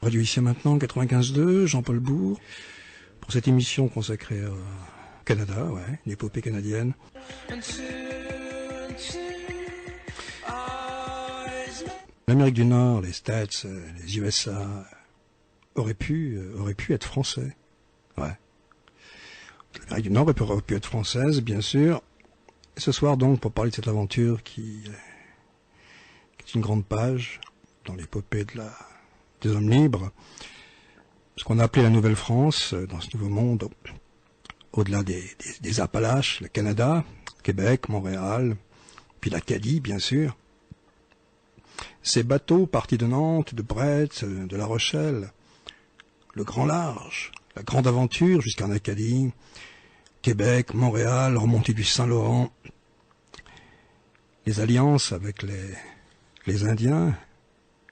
Radio Ici et Maintenant, 95.2, Jean-Paul Bourg, pour cette émission consacrée au Canada, ouais, l'épopée canadienne. L'Amérique du Nord, les States, les USA, auraient pu être français, ouais. L'Amérique du Nord aurait pu être française, bien sûr. Et ce soir, donc, pour parler de cette aventure qui est une grande page dans l'épopée des hommes libres, ce qu'on a appelé la Nouvelle-France, dans ce nouveau monde, au-delà des Appalaches, le Canada, Québec, Montréal, puis l'Acadie, bien sûr. Ces bateaux partis de Nantes, de Brest, de La Rochelle, le grand large, la grande aventure jusqu'en Acadie, Québec, Montréal, remontée du Saint-Laurent, les alliances avec les Indiens,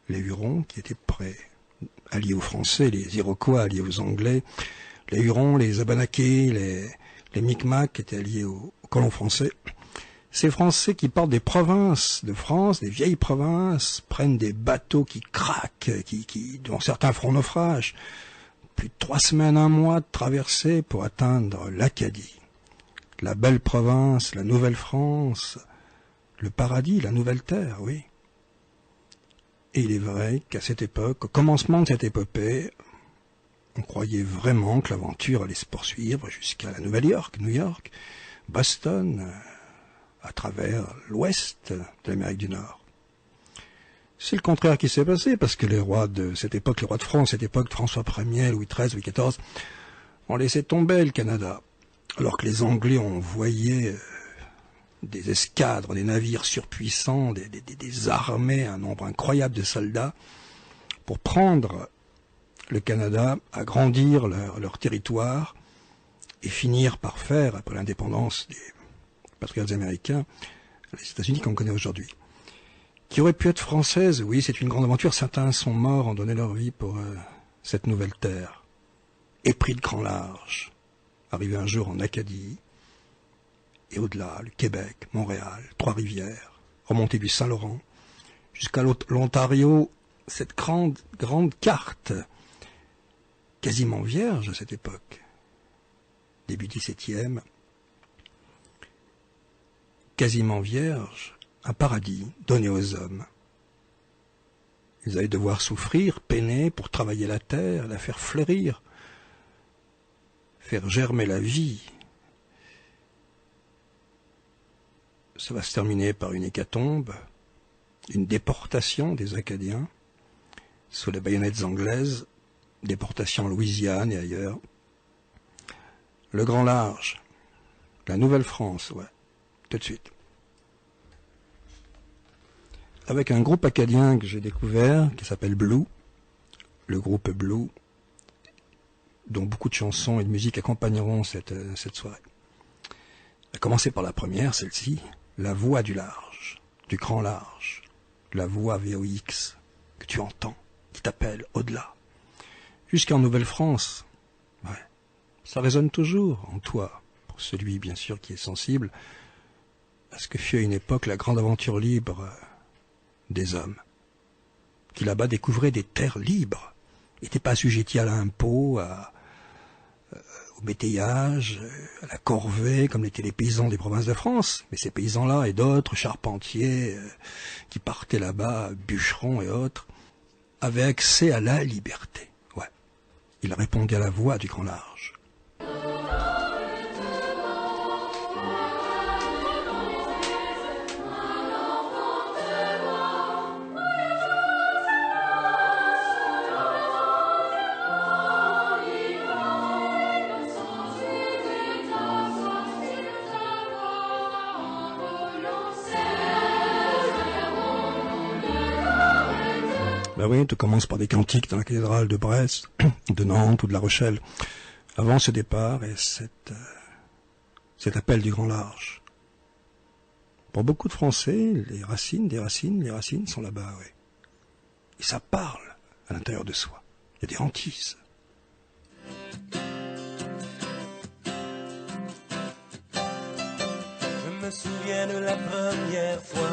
les Hurons qui étaient prêts, alliés aux Français, les Iroquois alliés aux Anglais, les Hurons, les Abenakis, les Micmacs qui étaient alliés aux colons français. Ces Français qui partent des provinces de France, des vieilles provinces, prennent des bateaux qui craquent, dont certains feront naufrage. Plus de 3 semaines, 1 mois de traversée pour atteindre l'Acadie. La belle province, la Nouvelle-France, le paradis, la nouvelle terre, oui. Et il est vrai qu'à cette époque, au commencement de cette épopée, on croyait vraiment que l'aventure allait se poursuivre jusqu'à la Nouvelle-York, New York, Boston, à travers l'ouest de l'Amérique du Nord. C'est le contraire qui s'est passé, parce que les rois de cette époque, les rois de France, cette époque, François Ier, Louis XIII, Louis XIV, ont laissé tomber le Canada, alors que les Anglais ont envoyé des escadres, des navires surpuissants, des armées, un nombre incroyable de soldats, pour prendre le Canada, agrandir leur territoire, et finir par faire, après l'indépendance des patriotes américains, les États-Unis qu'on connaît aujourd'hui. Qui aurait pu être française, oui, c'est une grande aventure. Certains sont morts, ont donné leur vie pour cette nouvelle terre. Épris de grand large, arrivé un jour en Acadie, et au-delà, le Québec, Montréal, Trois-Rivières, remontée du Saint-Laurent, jusqu'à l'Ontario, cette grande carte, quasiment vierge à cette époque, début XVIIe, quasiment vierge, un paradis donné aux hommes. Ils allaient devoir souffrir, peiner pour travailler la terre, la faire fleurir, faire germer la vie. Ça va se terminer par une hécatombe, une déportation des Acadiens sous les baïonnettes anglaises, déportation en Louisiane et ailleurs. Le grand large, la Nouvelle-France, ouais, tout de suite. Avec un groupe acadien que j'ai découvert, qui s'appelle Blue, le groupe Blue, dont beaucoup de chansons et de musique accompagneront cette soirée. À commencer par la première, celle-ci, la voix du large, du grand large, la voix VOX que tu entends, qui t'appelle au-delà, jusqu'en Nouvelle-France. Ouais. Ça résonne toujours en toi, pour celui bien sûr qui est sensible à ce que fut à une époque la grande aventure libre des hommes, qui là-bas découvraient des terres libres, n'étaient pas assujettis à l'impôt, au métayage, à la corvée, comme l'étaient les paysans des provinces de France. Mais ces paysans-là et d'autres, charpentiers, qui partaient là-bas, bûcherons et autres, avaient accès à la liberté. Ouais. Ils répondaient à la voix du grand large. Ben oui, tout commence par des cantiques dans la cathédrale de Brest, de Nantes ou de La Rochelle, avant ce départ et cet appel du grand large. Pour beaucoup de Français, les racines sont là-bas, oui. Et ça parle à l'intérieur de soi. Il y a des hantises. Je me souviens de la première fois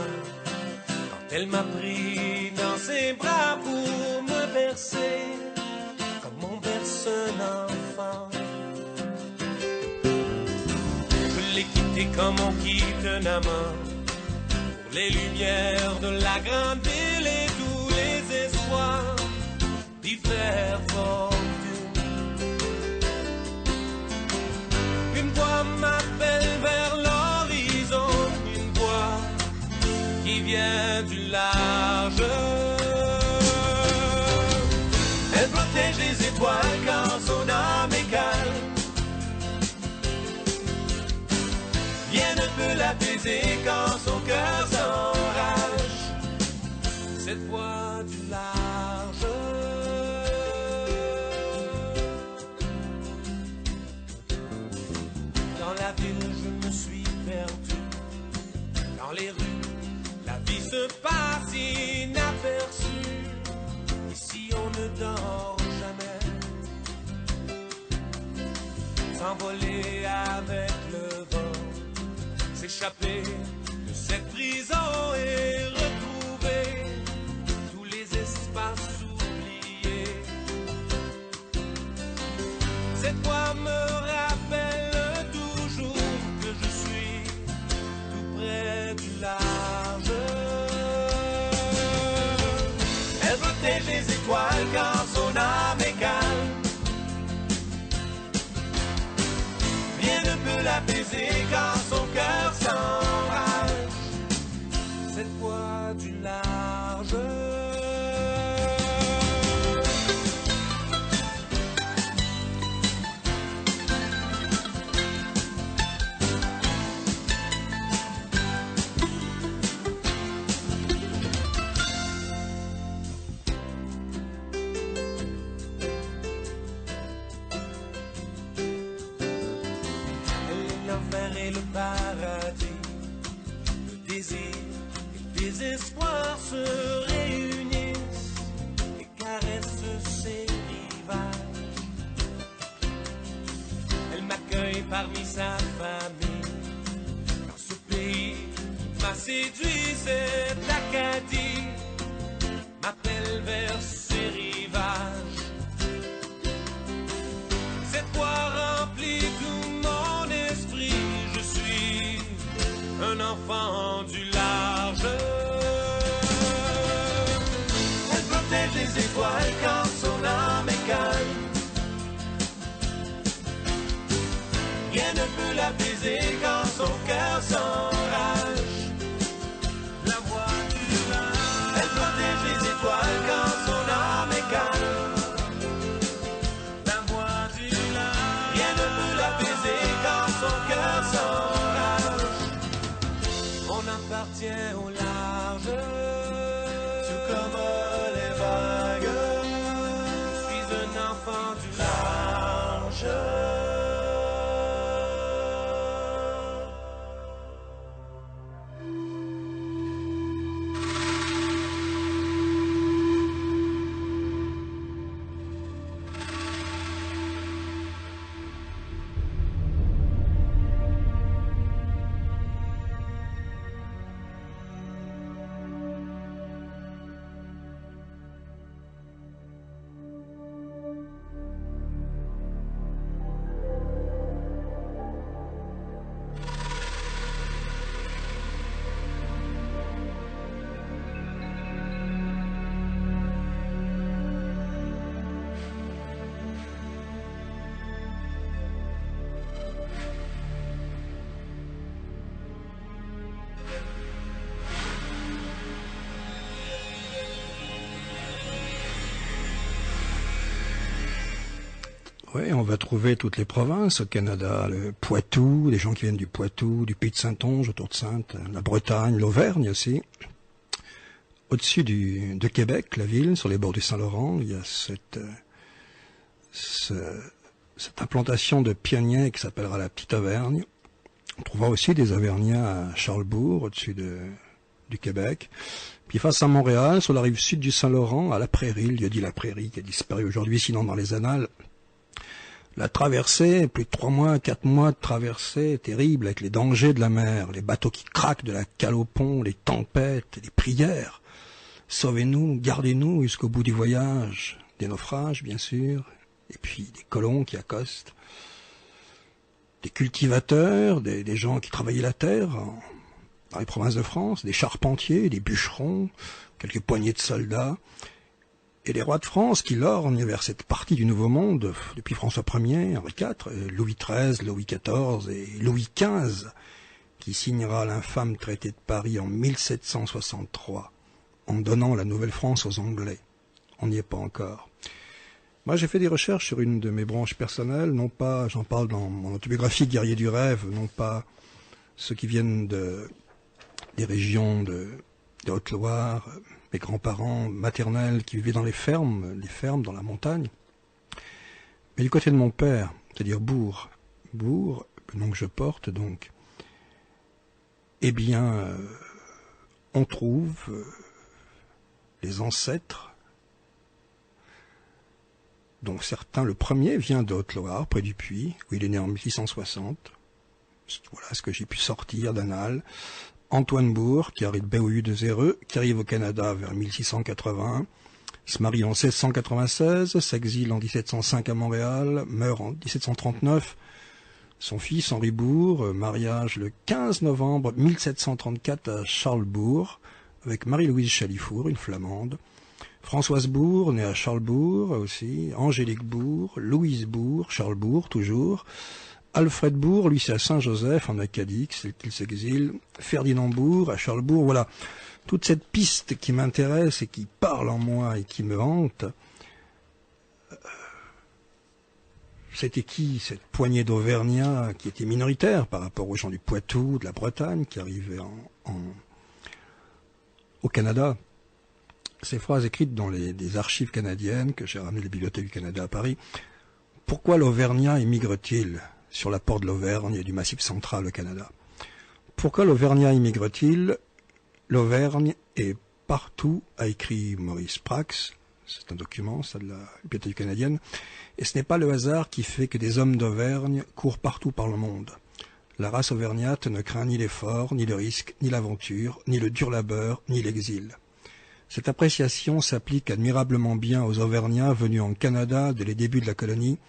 quand elle m'a pris dans ses bras pour me bercer. comme on quitte Namur pour les lumières de la grande ville et tous les espoirs d'y faire fortune. Une voix m'appelle vers l'horizon, une voix qui vient du large. Elle protège les étoiles quand son âme est calme. Rien ne peut l'apaiser quand son cœur s'enrage. Cette voix du large. Dans la ville, je me suis perdu. Dans les rues, la vie se passe inaperçue. Ici, on ne dort jamais. S'envoler avec le vent, s'échapper de cette prison et retrouver tous les espaces oubliés. Cette voix me rappelle toujours que je suis tout près du large. Elle protège les étoiles quand son âme est calme. Rien ne peut l'apaiser quand son cœur s'enrage. Cette voix du large. L'enfer et le paradis, le désir et le désespoir se réunissent et caressent ses rivages. Elle m'accueille parmi sa famille. Dans ce pays qui m'a séduit, cette Acadie m'appelle vers ses rivages. Cette voix remplit tout mon esprit. Je suis un enfant du large. Elle protège les étoiles quand son âme est calme. Rien ne peut l'apaiser quand son cœur s'enrage. La voix du large. Elle protège les étoiles quand son âme est calme. La voix du large. Rien ne peut l'apaiser quand son cœur s'enrage. On appartient au large, tout comme les vagues. Je suis un enfant du large. Oui, on va trouver toutes les provinces au Canada, le Poitou, les gens qui viennent du Poitou, du Pays de Saintonge, autour de Sainte, la Bretagne, l'Auvergne aussi. Au-dessus de Québec, la ville, sur les bords du Saint-Laurent, il y a cette implantation de pionniers qui s'appellera la Petite Auvergne. On trouvera aussi des Auvergnats à Charlesbourg, au-dessus du Québec. Puis face à Montréal, sur la rive sud du Saint-Laurent, à la Prairie, le lieu dit la Prairie, qui a disparu aujourd'hui, sinon dans les annales. La traversée, plus de 3 mois, 4 mois de traversée terrible, avec les dangers de la mer, les bateaux qui craquent de la cale au pont, les tempêtes, les prières. Sauvez-nous, gardez-nous jusqu'au bout du voyage. Des naufrages, bien sûr, et puis des colons qui accostent. des cultivateurs, des gens qui travaillaient la terre dans les provinces de France, des charpentiers, des bûcherons, quelques poignées de soldats, et les rois de France qui lorgnent vers cette partie du Nouveau Monde depuis François Ier, Henri IV, Louis XIII, Louis XIV et Louis XV, qui signera l'infâme traité de Paris en 1763, en donnant la Nouvelle-France aux Anglais. On n'y est pas encore. Moi, j'ai fait des recherches sur une de mes branches personnelles, non pas, j'en parle dans mon autobiographie Guerrier du rêve, non pas ceux qui viennent des régions de Haute-Loire, mes grands-parents maternels qui vivaient dans les fermes dans la montagne, mais du côté de mon père, c'est-à-dire Bourg, le nom que je porte donc, eh bien, on trouve les ancêtres, dont certains, le premier vient de Haute-Loire, près du Puy, où il est né en 1660. Voilà ce que j'ai pu sortir d'annales. Antoine Bourg, qui arrive de Béohu de Zéreux, qui arrive au Canada vers 1681, se marie en 1696, s'exile en 1705 à Montréal, meurt en 1739. Son fils, Henri Bourg, mariage le 15 novembre 1734 à Charlesbourg, avec Marie-Louise Chalifour, une flamande. Françoise Bourg, née à Charlesbourg aussi, Angélique Bourg, Louise Bourg, Charlesbourg toujours, Alfred Bourg, lui c'est à Saint-Joseph en Acadie qu'il s'exile, Ferdinand Bourg à Charlesbourg, voilà. Toute cette piste qui m'intéresse et qui parle en moi et qui me hante, c'était qui, cette poignée d'Auvergnats qui était minoritaire par rapport aux gens du Poitou, de la Bretagne, qui arrivaient au Canada. Ces phrases écrites dans des archives canadiennes que j'ai ramenées de la Bibliothèque du Canada à Paris. Pourquoi l'Auvergnat émigre-t-il sur la porte de l'Auvergne et du Massif central au Canada? Pourquoi l'Auvergnat émigre-t-il? L'Auvergne est partout, a écrit Maurice Prax, c'est un document, ça de la Bibliothèque canadienne, et ce n'est pas le hasard qui fait que des hommes d'Auvergne courent partout par le monde. La race auvergnate ne craint ni l'effort, ni le risque, ni l'aventure, ni le dur labeur, ni l'exil. Cette appréciation s'applique admirablement bien aux Auvergnats venus en Canada dès les débuts de la colonie,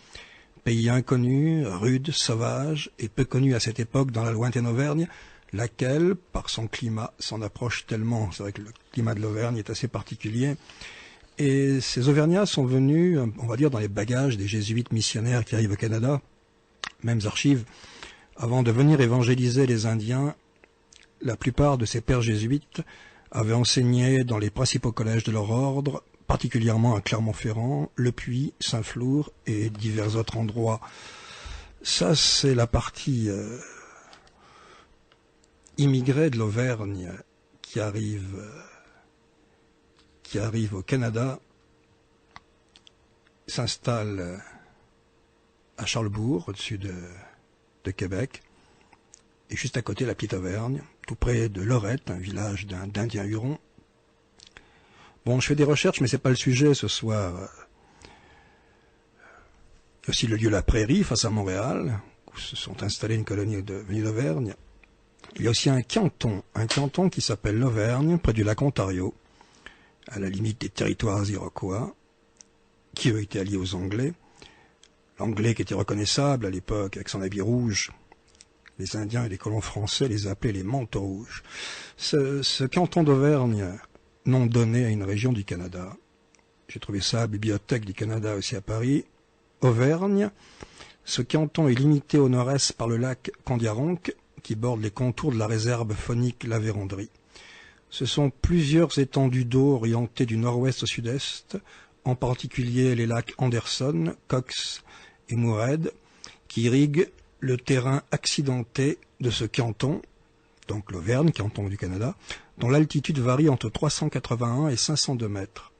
pays inconnu, rude, sauvage et peu connu à cette époque dans la lointaine Auvergne, laquelle, par son climat, s'en approche tellement. C'est vrai que le climat de l'Auvergne est assez particulier. Et ces Auvergnats sont venus, on va dire, dans les bagages des jésuites missionnaires qui arrivent au Canada, mêmes archives, avant de venir évangéliser les Indiens. La plupart de ces pères jésuites avaient enseigné dans les principaux collèges de leur ordre, particulièrement à Clermont-Ferrand, Le Puy, Saint-Flour et divers autres endroits. Ça, c'est la partie immigrée de l'Auvergne qui arrive au Canada, s'installe à Charlesbourg, au-dessus de Québec, et juste à côté la Petite Auvergne, tout près de Lorette, un village d'Indiens Hurons. Bon, je fais des recherches, mais c'est pas le sujet ce soir. Il y a aussi le lieu La Prairie, face à Montréal, où se sont installées une colonie venue d'Auvergne. Il y a aussi un canton qui s'appelle l'Auvergne, près du lac Ontario, à la limite des territoires iroquois, qui eux étaient alliés aux Anglais. L'Anglais qui était reconnaissable à l'époque avec son habit rouge. Les Indiens et les colons français les appelaient les manteaux rouges. Ce canton d'Auvergne, nom donné à une région du Canada. J'ai trouvé ça à la Bibliothèque du Canada aussi à Paris. Auvergne, ce canton est limité au nord-est par le lac Condiaronk, qui borde les contours de la réserve faunique La Vérandrie. Ce sont plusieurs étendues d'eau orientées du nord-ouest au sud-est, en particulier les lacs Anderson, Cox et Mourède, qui irriguent le terrain accidenté de ce canton, donc l'Auvergne, canton du Canada, dont l'altitude varie entre 381 et 502 mètres.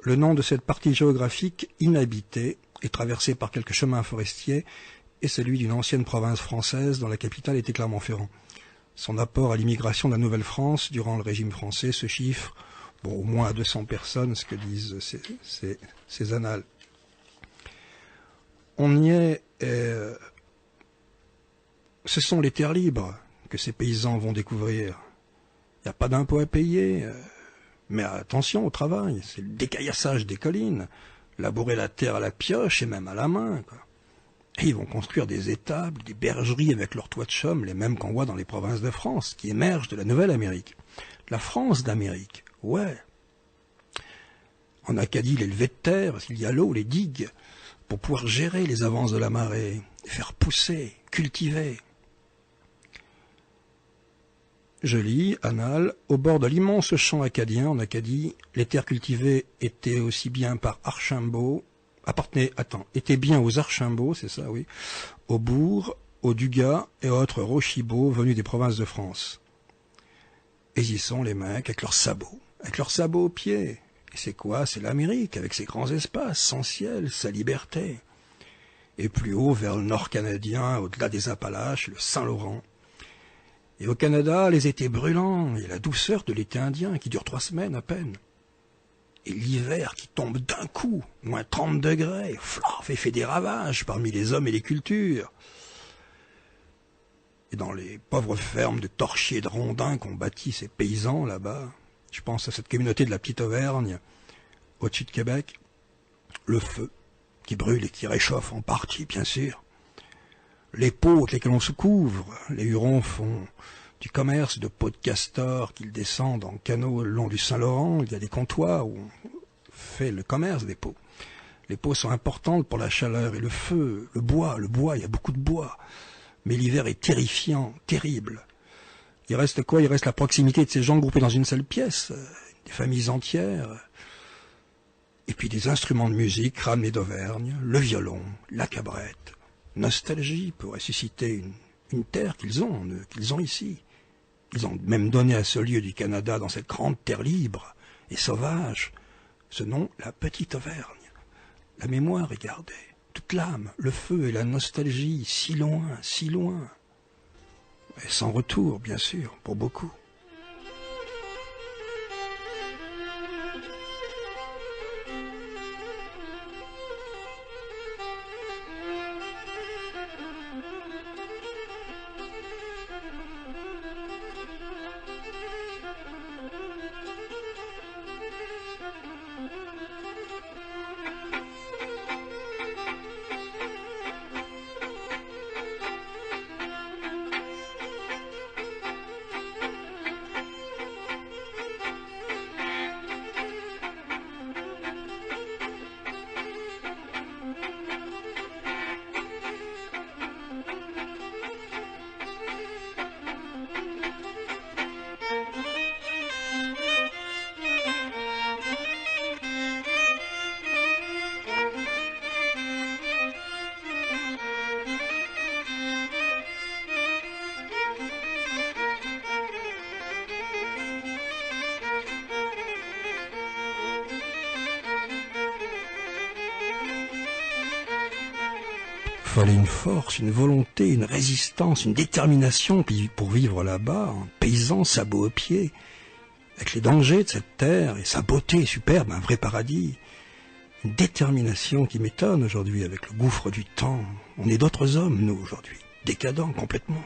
Le nom de cette partie géographique inhabitée et traversée par quelques chemins forestiers est celui d'une ancienne province française dont la capitale était Clermont-Ferrand. Son apport à l'immigration de la Nouvelle-France durant le régime français se chiffre au moins à 200 personnes, ce que disent ces annales. On y est, ce sont les terres libres que ces paysans vont découvrir. Il n'y a pas d'impôt à payer, mais attention au travail, c'est le décaillassage des collines, labourer la terre à la pioche et même à la main, quoi. Et ils vont construire des étables, des bergeries avec leurs toits de chaume, les mêmes qu'on voit dans les provinces de France, qui émergent de la Nouvelle-Amérique. La France d'Amérique, ouais. En Acadie, les levées de terre, parce qu'il y a l'eau, les digues, pour pouvoir gérer les avances de la marée, faire pousser, cultiver. Je lis, annales, au bord de l'immense champ acadien, en Acadie, les terres cultivées étaient aussi bien par Archimbaud, étaient bien aux Archimbaud, c'est ça, oui, aux Bourgs, aux Dugas et autres Rochibots venus des provinces de France. Et y sont les mecs avec leurs sabots aux pieds. Et c'est quoi? C'est l'Amérique, avec ses grands espaces, son ciel, sa liberté. Et plus haut, vers le nord canadien, au-delà des Appalaches, le Saint-Laurent. Et au Canada, les étés brûlants et la douceur de l'été indien qui dure 3 semaines à peine. Et l'hiver qui tombe d'un coup, moins 30 degrés, flaf, et fait des ravages parmi les hommes et les cultures. Et dans les pauvres fermes de torchiers et de rondins qu'ont bâti ces paysans là-bas, je pense à cette communauté de la Petite Auvergne, au-dessus de Québec, le feu qui brûle et qui réchauffe en partie, bien sûr. Les peaux avec lesquelles on se couvre, les Hurons font du commerce de peaux de castor qu'ils descendent en canot le long du Saint-Laurent. Il y a des comptoirs où on fait le commerce des peaux. Les peaux sont importantes pour la chaleur et le feu, le bois, il y a beaucoup de bois. Mais l'hiver est terrifiant, terrible. Il reste quoi? Il reste la proximité de ces gens groupés dans une seule pièce, des familles entières, et puis des instruments de musique ramenés d'Auvergne, le violon, la cabrette. Nostalgie pour ressusciter une terre qu'ils ont ici. Ils ont même donné à ce lieu du Canada, dans cette grande terre libre et sauvage, ce nom, la Petite Auvergne. La mémoire est gardée, toute l'âme, le feu et la nostalgie, si loin, si loin. Et sans retour, bien sûr, pour beaucoup. Il fallait une force, une volonté, une résistance, une détermination pour vivre là-bas, en paysan, sabots aux pieds, avec les dangers de cette terre et sa beauté superbe, un vrai paradis. Une détermination qui m'étonne aujourd'hui avec le gouffre du temps. On est d'autres hommes, nous, aujourd'hui, décadents complètement.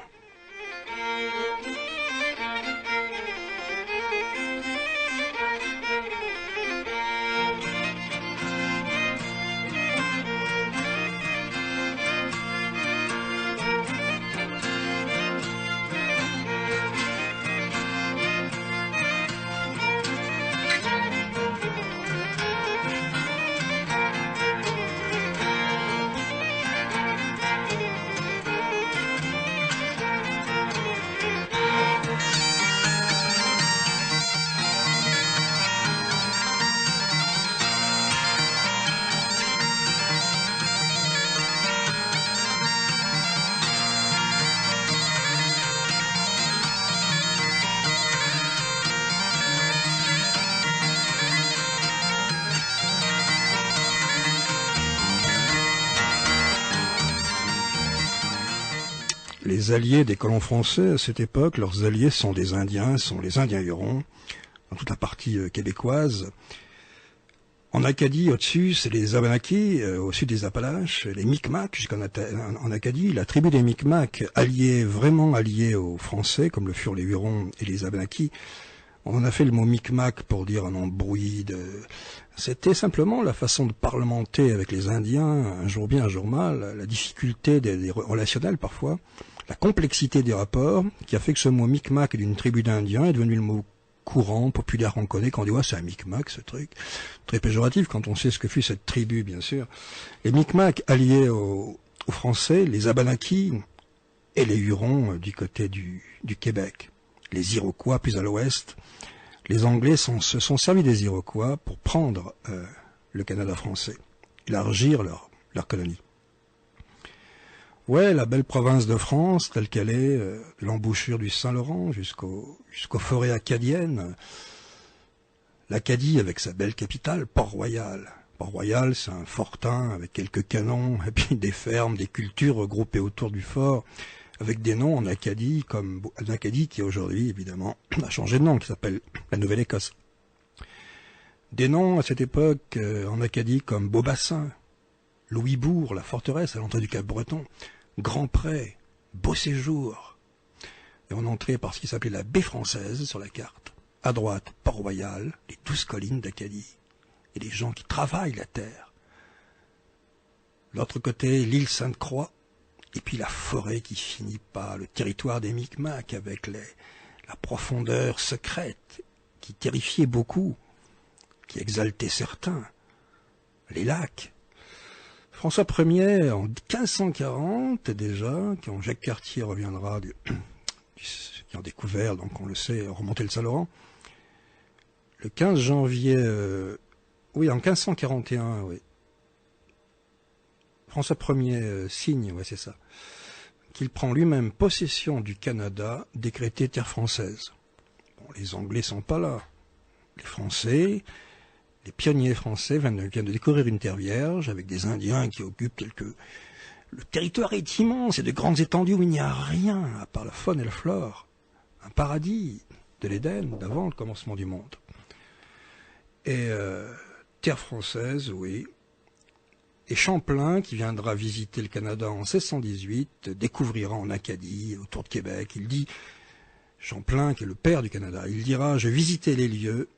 Les alliés des colons français à cette époque, leurs alliés sont des Indiens, sont les Indiens Hurons, dans toute la partie québécoise. En Acadie, au-dessus, c'est les Abenakis, au sud des Appalaches, les Micmacs, jusqu'en Acadie, la tribu des Micmacs, vraiment alliés aux Français, comme le furent les Hurons et les Abenakis, On a fait le mot Micmac pour dire un embrouillis de... C'était simplement la façon de parlementer avec les Indiens, un jour bien, un jour mal, la difficulté des relationnels parfois, la complexité des rapports, qui a fait que ce mot Micmac d'une tribu d'Indiens est devenu le mot courant, populaire, qu'on connaît, quand on dit « ouais, c'est un Micmac, ce truc ». Très péjoratif quand on sait ce que fut cette tribu, bien sûr. Les Micmacs alliés aux Français, les Abenakis et les Hurons du côté du Québec. Les Iroquois plus à l'ouest. Les Anglais se sont servis des Iroquois pour prendre le Canada français, élargir leur colonie. Ouais, la belle province de France, telle qu'elle est, de l'embouchure du Saint-Laurent jusqu'aux forêts acadiennes. L'Acadie avec sa belle capitale, Port-Royal. Port-Royal, c'est un fortin avec quelques canons et puis des fermes, des cultures regroupées autour du fort, avec des noms en Acadie, comme l'Acadie qui aujourd'hui, évidemment, a changé de nom, qui s'appelle la Nouvelle-Écosse. Des noms à cette époque en Acadie comme Beaubassin, Louisbourg, la forteresse à l'entrée du Cap-Breton, Grand-Pré, Beauséjour. Et on entrait par ce qui s'appelait la baie française sur la carte. À droite, Port-Royal, les 12 collines d'Acadie. Et les gens qui travaillent la terre. L'autre côté, l'île Sainte-Croix. Et puis la forêt qui finit pas, le territoire des Micmacs avec la profondeur secrète qui terrifiait beaucoup, qui exaltait certains. Les lacs. François Ier, en 1540 déjà, quand Jacques Cartier reviendra qui ont découvert, donc on le sait, remonter le Saint-Laurent, le 15 janvier, oui, en 1541, oui. François Ier signe, ouais, c'est ça, qu'il prend lui-même possession du Canada, décrété terre française. Bon, les Anglais sont pas là. Les Français, les pionniers français viennent de découvrir une terre vierge avec des Indiens qui occupent quelques... Le territoire est immense et de grandes étendues où il n'y a rien à part la faune et la flore. Un paradis de l'Éden d'avant le commencement du monde. Et terre française, oui. Et Champlain, qui viendra visiter le Canada en 1618, découvrira en Acadie, autour de Québec, il dit, Champlain, qui est le père du Canada, il dira « Je visitais les lieux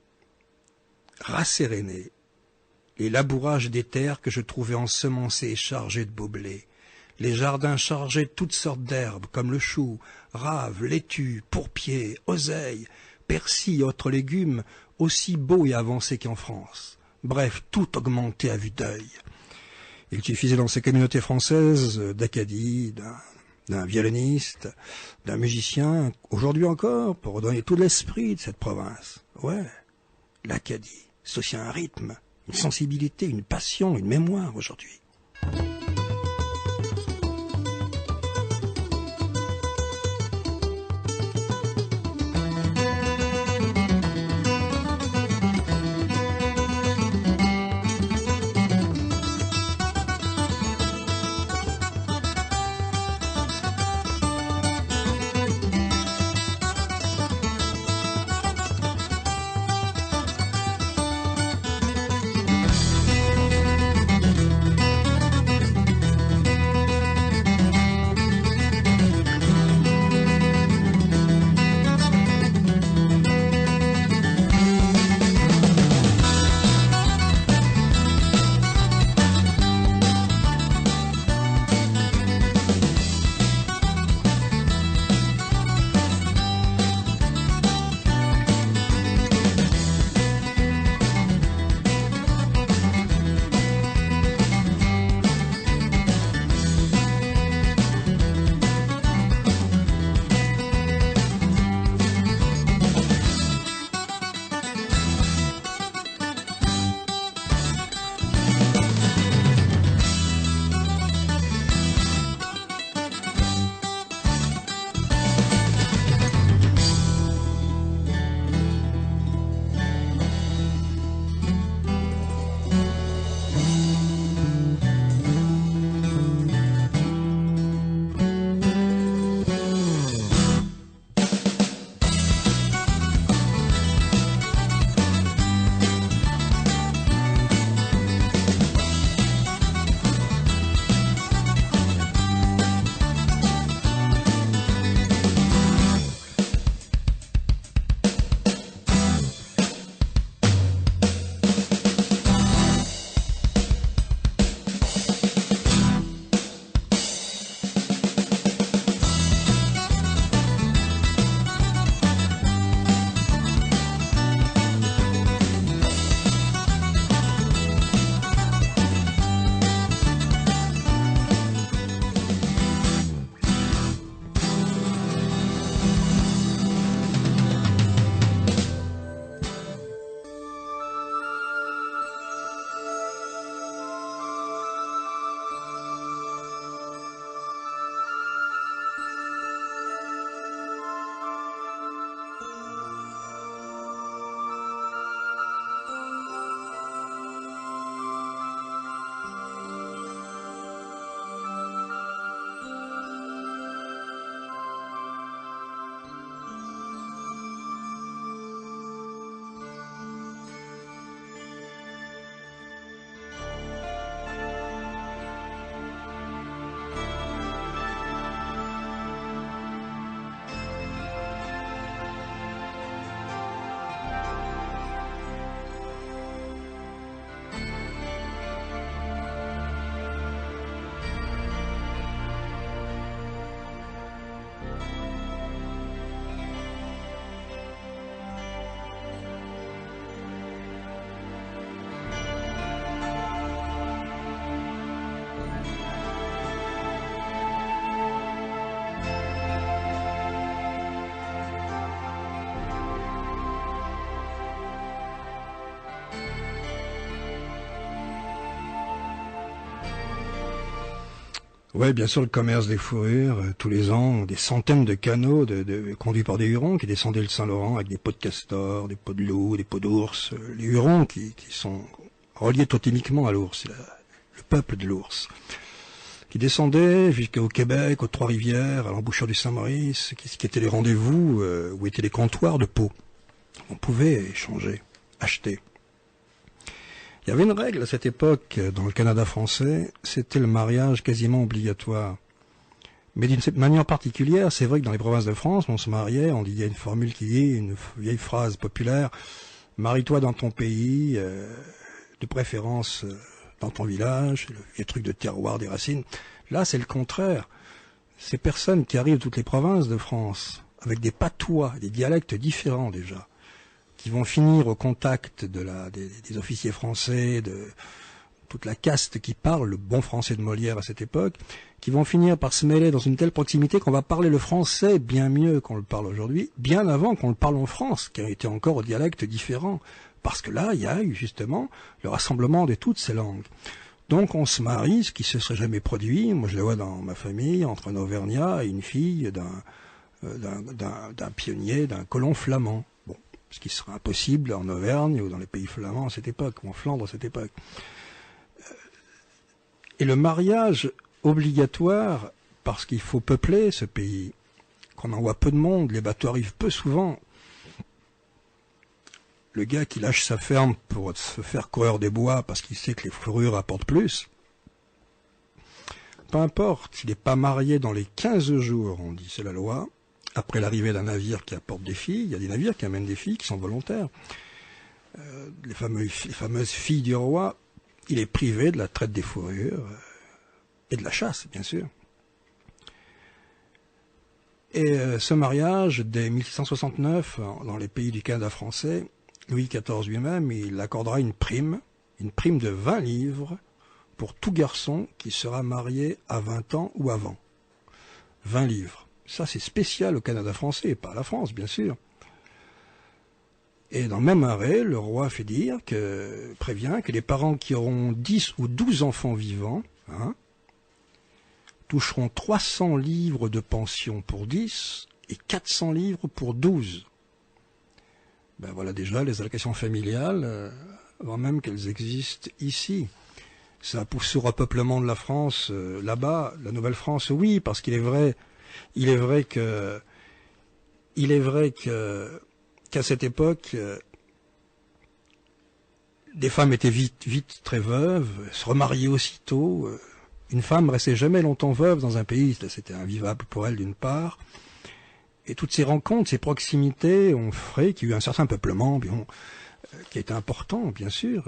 rassérénés, les labourages des terres que je trouvais ensemencées et chargées de beaux blés, les jardins chargés de toutes sortes d'herbes, comme le chou, rave, laitue, pourpier, oseille, persil et autres légumes, aussi beaux et avancés qu'en France. Bref, tout augmenté à vue d'œil. Il suffisait dans ces communautés françaises d'Acadie, d'un violoniste, d'un musicien, aujourd'hui encore, pour redonner tout l'esprit de cette province. Ouais, l'Acadie, c'est aussi un rythme, une sensibilité, une passion, une mémoire aujourd'hui. Ouais, bien sûr, le commerce des fourrures, tous les ans, des centaines de canaux conduits par des Hurons qui descendaient le Saint-Laurent avec des peaux de castor, des peaux de loup, des peaux d'ours. Les Hurons qui sont reliés totémiquement à l'ours, le peuple de l'ours, qui descendaient jusqu'au Québec, aux Trois-Rivières, à l'embouchure du Saint-Maurice, qui étaient les rendez-vous, où étaient les comptoirs de peaux. On pouvait échanger, acheter. Il y avait une règle à cette époque dans le Canada français, c'était le mariage quasiment obligatoire. Mais d'une manière particulière, c'est vrai que dans les provinces de France, on se mariait, il y a une formule qui est une vieille phrase populaire, marie-toi dans ton pays, de préférence dans ton village, le vieux truc de terroir des racines. Là, c'est le contraire. Ces personnes qui arrivent de toutes les provinces de France, avec des patois, des dialectes différents déjà, qui vont finir au contact des officiers français, de toute la caste qui parle le bon français de Molière à cette époque, qui vont finir par se mêler dans une telle proximité qu'on va parler le français bien mieux qu'on le parle aujourd'hui, bien avant qu'on le parle en France, qui a été encore au dialecte différent. Parce que là, il y a eu justement le rassemblement de toutes ces langues. Donc on se marie, ce qui ne se serait jamais produit, moi je le vois dans ma famille, entre un Auvergnat et une fille d'un pionnier, d'un colon flamand. Ce qui serait impossible en Auvergne ou dans les pays flamands à cette époque, ou en Flandre à cette époque. Et le mariage obligatoire, parce qu'il faut peupler ce pays, qu'on envoie peu de monde, les bateaux arrivent peu souvent. Le gars qui lâche sa ferme pour se faire coureur des bois parce qu'il sait que les fourrures apportent plus, peu importe, s'il n'est pas marié dans les 15 jours, on dit, c'est la loi, après l'arrivée d'un navire qui apporte des filles, il y a des navires qui amènent des filles qui sont volontaires. Les fameuses filles du roi, il est privé de la traite des fourrures et de la chasse, bien sûr. Et ce mariage, dès 1669, dans les pays du Canada français, Louis XIV lui-même, il accordera une prime de 20 livres pour tout garçon qui sera marié à 20 ans ou avant. 20 livres. Ça, c'est spécial au Canada français, et pas à la France, bien sûr. Et dans le même arrêt, le roi prévient que les parents qui auront 10 ou 12 enfants vivants, toucheront 300 livres de pension pour 10 et 400 livres pour 12. Ben voilà déjà les allocations familiales, avant même qu'elles existent ici. Ça pousse au repeuplement de la France, là-bas, la Nouvelle-France, oui, parce qu'il est vrai qu'à cette époque, des femmes étaient vite très veuves, se remariaient aussitôt. Une femme restait jamais longtemps veuve dans un pays, c'était invivable pour elle d'une part. Et toutes ces rencontres, ces proximités ont fait qu'il y a eu un certain peuplement, qui a été important, bien sûr.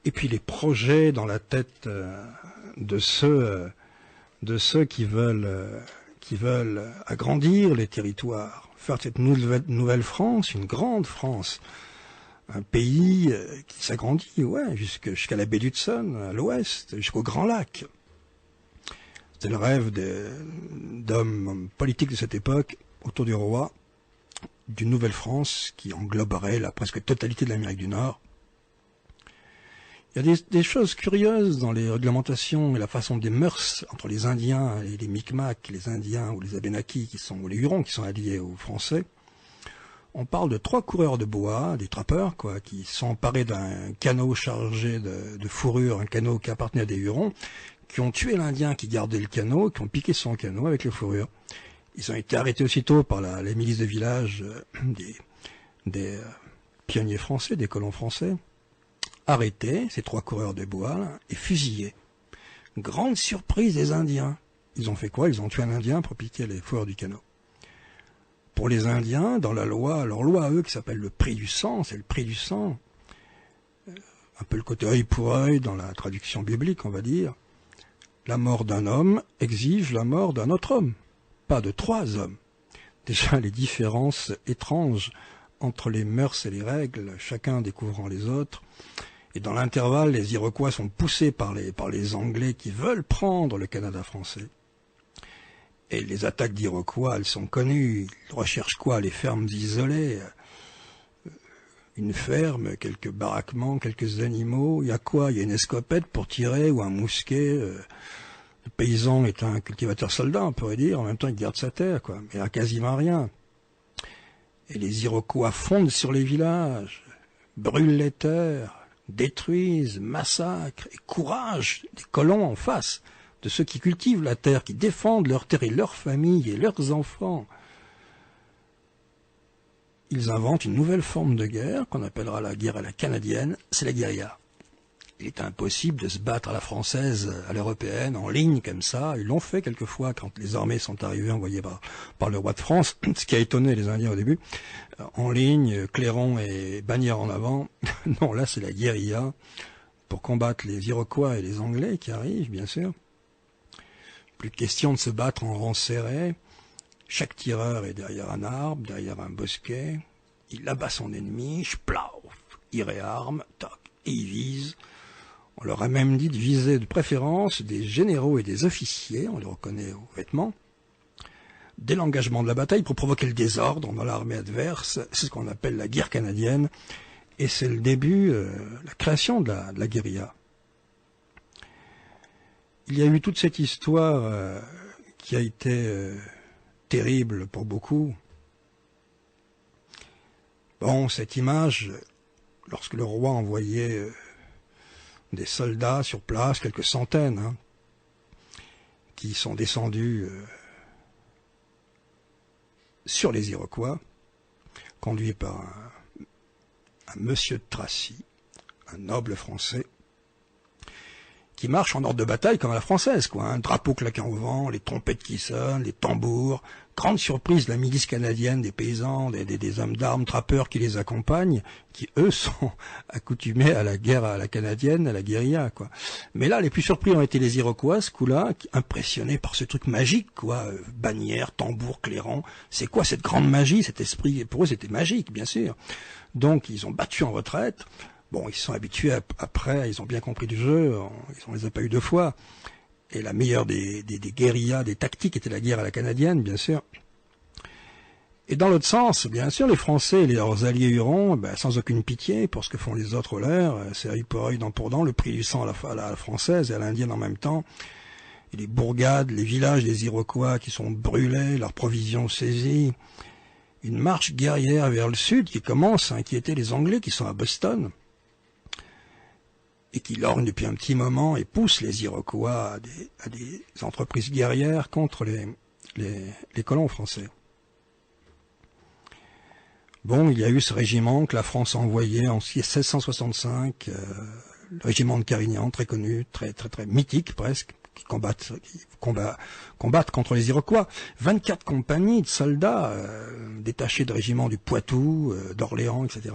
Et puis les projets dans la tête de ceux qui veulent agrandir les territoires, faire cette nouvelle France, une grande France, un pays qui s'agrandit, jusqu'à la baie d'Hudson, à l'ouest, jusqu'au Grand Lac. C'était le rêve d'hommes politiques de cette époque, autour du roi, d'une nouvelle France qui engloberait la presque totalité de l'Amérique du Nord. Il y a des choses curieuses dans les réglementations et la façon des mœurs entre les Indiens et les Micmacs, les Indiens ou les Abénaquis, ou les Hurons qui sont alliés aux Français. On parle de 3 coureurs de bois, des trappeurs, qui sont emparés d'un canot chargé de fourrure, un canot qui appartenait à des Hurons, qui ont tué l'Indien qui gardait le canot, qui ont piqué son canot avec les fourrures. Ils ont été arrêtés aussitôt par les milices de village des pionniers français, des colons français. Arrêtés, ces 3 coureurs de bois, là, et fusillés. Grande surprise des Indiens. Ils ont fait quoi? Ils ont tué un Indien pour piquer les fourrures du canot. Pour les Indiens, dans leur loi à eux, qui s'appelle le prix du sang, c'est le prix du sang. Un peu le côté œil pour œil dans la traduction biblique, on va dire. La mort d'un homme exige la mort d'un autre homme, pas de 3 hommes. Déjà, les différences étranges entre les mœurs et les règles, chacun découvrant les autres. Et dans l'intervalle, les Iroquois sont poussés par les Anglais qui veulent prendre le Canada français. Et les attaques d'Iroquois, elles sont connues. Ils recherchent quoi? Les fermes isolées. Une ferme, quelques baraquements, quelques animaux. Il y a quoi? Il y a une escopette pour tirer ou un mousquet. Le paysan est un cultivateur-soldat, on pourrait dire, en même temps il garde sa terre, quoi, mais il n'a quasiment rien. Et les Iroquois fondent sur les villages, brûlent les terres, détruisent, massacrent et couragent des colons en face de ceux qui cultivent la terre, qui défendent leur terre et leur famille et leurs enfants. Ils inventent une nouvelle forme de guerre qu'on appellera la guerre à la canadienne, c'est la guérilla. Il est impossible de se battre à la française, à l'européenne, en ligne comme ça. Ils l'ont fait quelquefois quand les armées sont arrivées envoyées par le roi de France, ce qui a étonné les Indiens au début. En ligne, clairon et bannière en avant. Non, là c'est la guérilla pour combattre les Iroquois et les Anglais qui arrivent, bien sûr. Plus de question de se battre en rang serré. Chaque tireur est derrière un arbre, derrière un bosquet. Il abat son ennemi, splauf, il réarme, tac, et il vise. On leur a même dit de viser de préférence des généraux et des officiers, on les reconnaît aux vêtements, dès l'engagement de la bataille pour provoquer le désordre dans l'armée adverse. C'est ce qu'on appelle la guerre canadienne, et c'est le début, la création de la guérilla. Il y a eu toute cette histoire qui a été terrible pour beaucoup. Bon, cette image, lorsque le roi envoyait des soldats sur place, quelques centaines, qui sont descendus sur les Iroquois, conduits par un monsieur de Tracy, un noble français, qui marche en ordre de bataille comme à la française, quoi. Un drapeau claquant au vent, les trompettes qui sonnent, les tambours. Grande surprise de la milice canadienne, des paysans, des hommes d'armes, trappeurs qui les accompagnent, qui eux sont accoutumés à la guerre à la canadienne, à la guérilla, quoi. Mais là, les plus surpris ont été les Iroquois, ce coup-là, impressionnés par ce truc magique, quoi. Bannière, tambour, clairon. C'est quoi cette grande magie, cet esprit? Pour eux, c'était magique, bien sûr. Donc, ils ont battu en retraite. Bon, ils se sont habitués après, ils ont bien compris du jeu, on les a pas eu deux fois. Et la meilleure des guérillas, des tactiques, était la guerre à la canadienne, bien sûr. Et dans l'autre sens, bien sûr, les Français et leurs alliés hurons, sans aucune pitié pour ce que font les autres au l'air, c'est œil pour œil, dent pour dent, le prix du sang à la française et à l'indienne en même temps. Et les bourgades, les villages des Iroquois qui sont brûlés, leurs provisions saisies. Une marche guerrière vers le sud qui commence à inquiéter les Anglais qui sont à Boston, et qui lorgne depuis un petit moment et pousse les Iroquois à des entreprises guerrières contre les colons français. Bon, il y a eu ce régiment que la France a envoyé en 1665, le régiment de Carignan, très connu, très mythique presque, qui combattent contre les Iroquois. 24 compagnies de soldats détachés de régiments du Poitou, d'Orléans, etc.,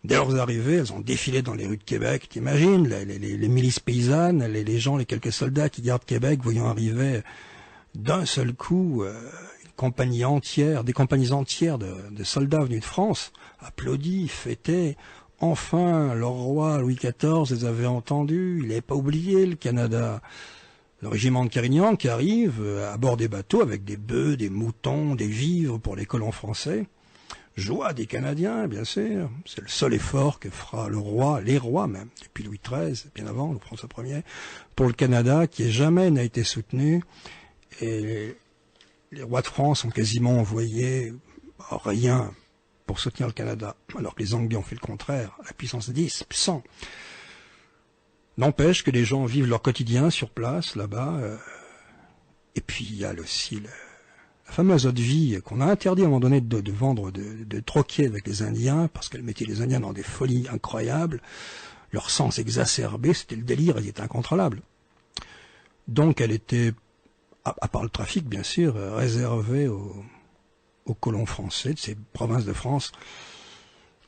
dès leur arrivée, elles ont défilé dans les rues de Québec. T'imagines, les milices paysannes, les gens, les quelques soldats qui gardent Québec, voyant arriver d'un seul coup une compagnie entière, des compagnies entières de soldats venus de France, applaudis, fêtés. Enfin, leur roi Louis XIV les avait entendus. Il n'avait pas oublié le Canada. Le régiment de Carignan qui arrive à bord des bateaux avec des bœufs, des moutons, des vivres pour les colons français. Joie des Canadiens, bien sûr. C'est le seul effort que fera le roi, les rois même, depuis Louis XIII, bien avant, le François Ier, pour le Canada, qui jamais n'a été soutenu. Et les rois de France ont quasiment envoyé rien pour soutenir le Canada, alors que les Anglais ont fait le contraire, à la puissance 10, 100. N'empêche que les gens vivent leur quotidien sur place, là-bas. Et puis il y a aussi la fameuse eau de vie qu'on a interdit à un moment donné de vendre, de troquer avec les Indiens, parce qu'elle mettait les Indiens dans des folies incroyables, leur sens exacerbé, c'était le délire, elle était incontrôlable. Donc elle était, à part le trafic bien sûr, réservée aux colons français de ces provinces de France,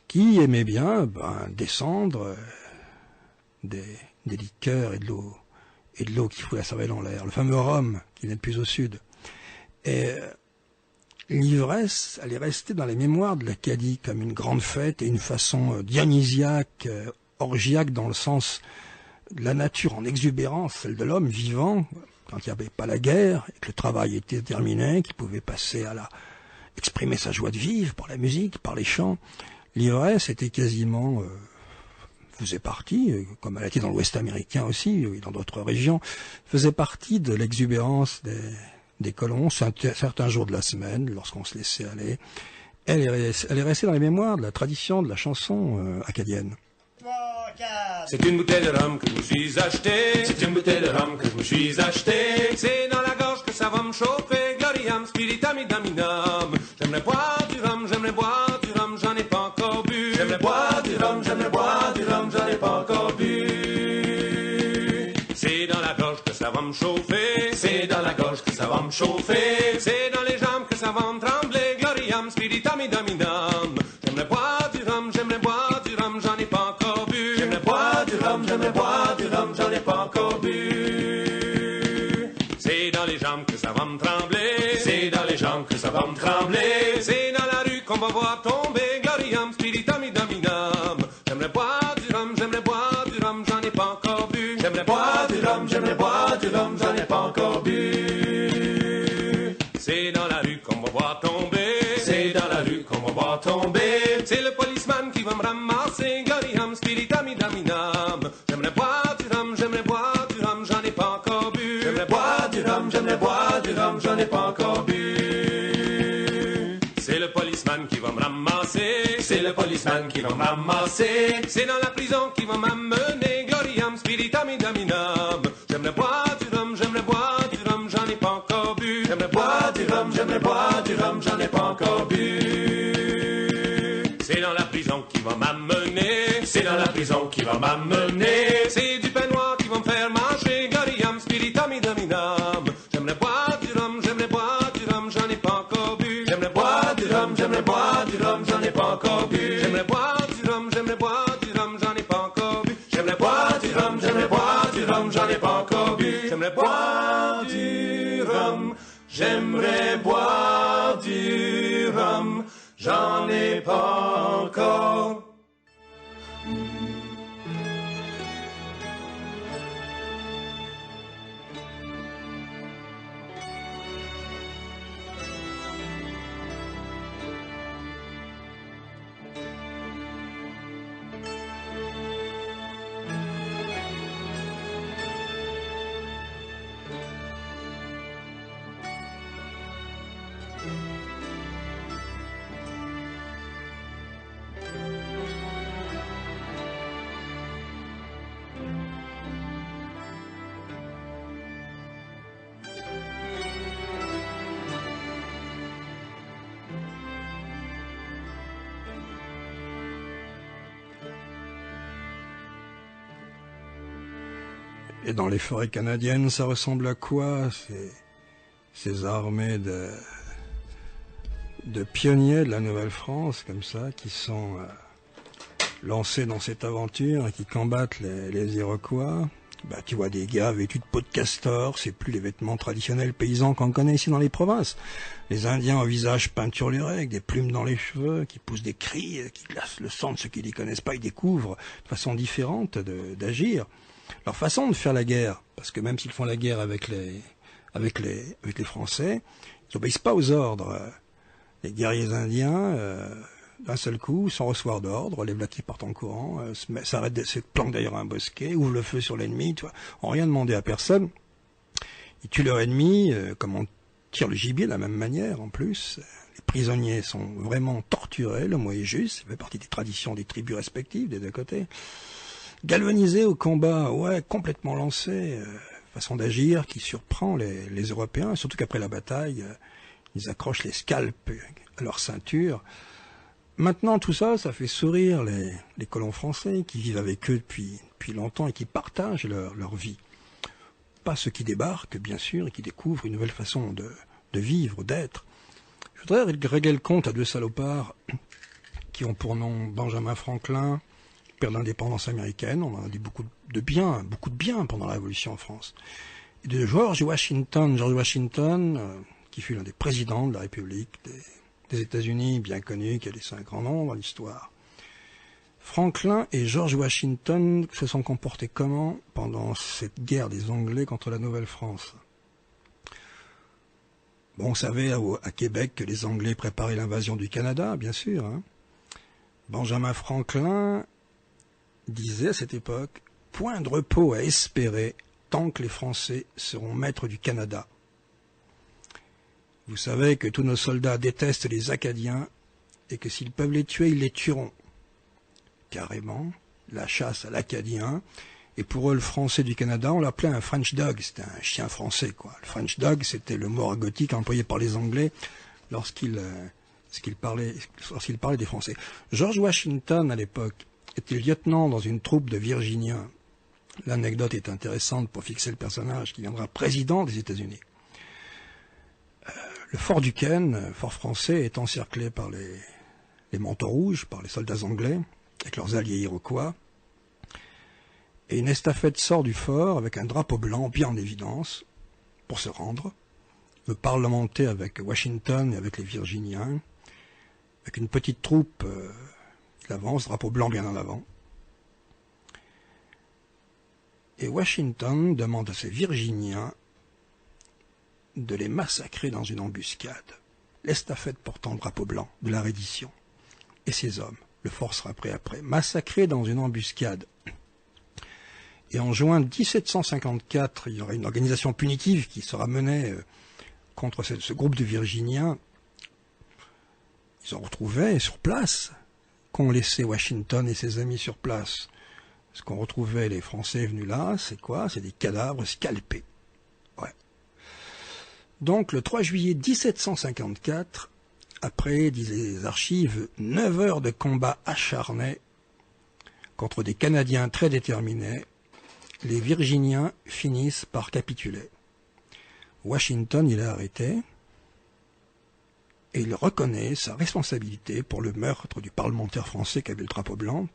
qui aimaient bien descendre des liqueurs et de l'eau qui fout la cervelle en l'air, le fameux rhum qui n'est plus au sud. Et l'ivresse, elle est restée dans les mémoires de l'Acadie comme une grande fête et une façon dionysiaque, orgiaque dans le sens de la nature en exubérance, celle de l'homme vivant, quand il n'y avait pas la guerre et que le travail était terminé, qu'il pouvait passer à exprimer sa joie de vivre par la musique, par les chants. L'ivresse était quasiment faisait partie, comme elle a été dans l'Ouest américain aussi, et dans d'autres régions, faisait partie de l'exubérance des colons, certains jours de la semaine, lorsqu'on se laissait aller. Elle est restée dans les mémoires de la tradition de la chanson acadienne. C'est une bouteille de rhum que je me suis acheté. C'est une bouteille de rhum que je me suis acheté. C'est dans la gorge que ça va me chauffer. Gloriam, spiritamidam. J'aimerais boire du rhum, j'aimerais boire du rhum, j'en ai pas encore bu. J'aimerais boire du rhum, j'aimerais boire du rhum, j'en ai pas encore bu. C'est dans la gorge que ça va me chauffer. C'est dans la gorge que ça va me chauffer. C'est dans les jambes que ça va me trembler. Gloriam, spiritamidam. J'aimerais boire du rhum, j'aimerais boire du rhum, j'en ai pas encore bu. J'aimerais boire du rhum, j'en ai pas encore bu. C'est dans les jambes que ça va me trembler. C'est dans les jambes que ça va me trembler. C'est dans la rue qu'on va voir tomber. Gloriam, spiritamidam. J'aimerais boire du rhum, j'en ai pas encore bu. J'aimerais boire du rhum, j'en ai pas encore bu. C'est dans la rue qu'on va voir tomber. C'est dans la rue qu'on va voir tomber. C'est le policeman qui va me ramasser. Gloriam, spiritamidam. J'aimerais boire du rhum, j'en ai pas encore bu. J'aimerais boire du rhum, j'en ai pas encore bu. C'est le policeman qui va me ramasser. C'est le policeman qui va me ramasser. C'est dans la prison qui va m'amener. Gloriam, spiritamidam. J'aimerais boire du rhum, j'en ai pas encore bu. J'aimerais boire du rhum, j'en ai pas encore bu. C'est dans la prison qui va m'amener. C'est dans la prison qui va m'amener. C'est du pain noir qui va me faire manger. Gloriam, spiritamidam. J'aimerais boire du rhum, j'en ai pas encore bu. J'aimerais boire du rhum, j'en ai pas encore bu. J'aimerais boire du rhum, j'en ai pas encore bu. J'aimerais boire du rhum, j'en ai pas encore bu. J'aimerais boire du rhum, j'aimerais boire du rhum, j'en ai pas encore. Et dans les forêts canadiennes, ça ressemble à quoi, ces armées de pionniers de la Nouvelle-France, comme ça, qui sont lancés dans cette aventure et qui combattent les Iroquois? Bah, tu vois des gars vêtus de peau de castor, c'est plus les vêtements traditionnels paysans qu'on connaît ici dans les provinces. Les Indiens au visage peinturluré, avec des plumes dans les cheveux, qui poussent des cris, qui glacent le sang de ceux qui ne les connaissent pas, ils découvrent de façon différente d'agir. Leur façon de faire la guerre, parce que même s'ils font la guerre avec les Français, ils n'obéissent pas aux ordres. Les guerriers indiens, d'un seul coup, sans recevoir d'ordre, les voilà qui partent en courant, s'arrêtent, se planquent derrière un bosquet, ouvrent le feu sur l'ennemi, tu vois, ont rien demandé à personne. Ils tuent leur ennemi, comme on tire le gibier de la même manière, en plus. Les prisonniers sont vraiment torturés, le mot est juste, ça fait partie des traditions des tribus respectives des deux côtés. Galvanisés au combat, ouais, complètement lancés, façon d'agir qui surprend les Européens, surtout qu'après la bataille, ils accrochent les scalps à leur ceinture. Maintenant, tout ça, ça fait sourire les colons français qui vivent avec eux depuis longtemps et qui partagent leur vie. Pas ceux qui débarquent, bien sûr, et qui découvrent une nouvelle façon de vivre, d'être. Je voudrais régler le compte à deux salopards qui ont pour nom Benjamin Franklin, père de l'indépendance américaine, on en a dit beaucoup de bien pendant la Révolution en France, et de George Washington, qui fut l'un des présidents de la République des États-Unis, bien connu, qui a laissé un grand nom dans l'histoire. Franklin et George Washington se sont comportés comment pendant cette guerre des Anglais contre la Nouvelle-France? Bon, on savait à Québec que les Anglais préparaient l'invasion du Canada, bien sûr. Benjamin Franklin disait à cette époque « Point de repos à espérer tant que les Français seront maîtres du Canada. » Vous savez que tous nos soldats détestent les Acadiens et que s'ils peuvent les tuer, ils les tueront. Carrément, la chasse à l'Acadien. Et pour eux, le français du Canada, on l'appelait un French dog. C'était un chien français, quoi. Le French dog, c'était le mot argotique employé par les Anglais lorsqu'ils parlaient des Français. George Washington, à l'époque, était lieutenant dans une troupe de Virginiens. L'anecdote est intéressante pour fixer le personnage qui viendra président des États-Unis. Le fort Duquesne, fort français, est encerclé par les manteaux rouges, par les soldats anglais, avec leurs alliés iroquois. Et une estafette sort du fort avec un drapeau blanc bien en évidence pour se rendre, me parlementer avec Washington et avec les Virginiens, avec une petite troupe qui avance, drapeau blanc bien en avant. Et Washington demande à ses Virginiens de les massacrer dans une embuscade. L'estafette portant le drapeau blanc de la reddition. Et ses hommes, le fort sera prêt après, massacrés dans une embuscade. Et en juin 1754, il y aura une organisation punitive qui sera menée contre ce groupe de Virginiens. Ils ont retrouvé sur place, qu'ont laissé Washington et ses amis sur place. Ce qu'on retrouvait les Français venus là, c'est quoi? C'est des cadavres scalpés. Ouais. Donc le 3 juillet 1754, après, disent les archives, 9 heures de combat acharné contre des Canadiens très déterminés, les Virginiens finissent par capituler. Washington, il est arrêté et il reconnaît sa responsabilité pour le meurtre du parlementaire français qui avait le drapeau blanc.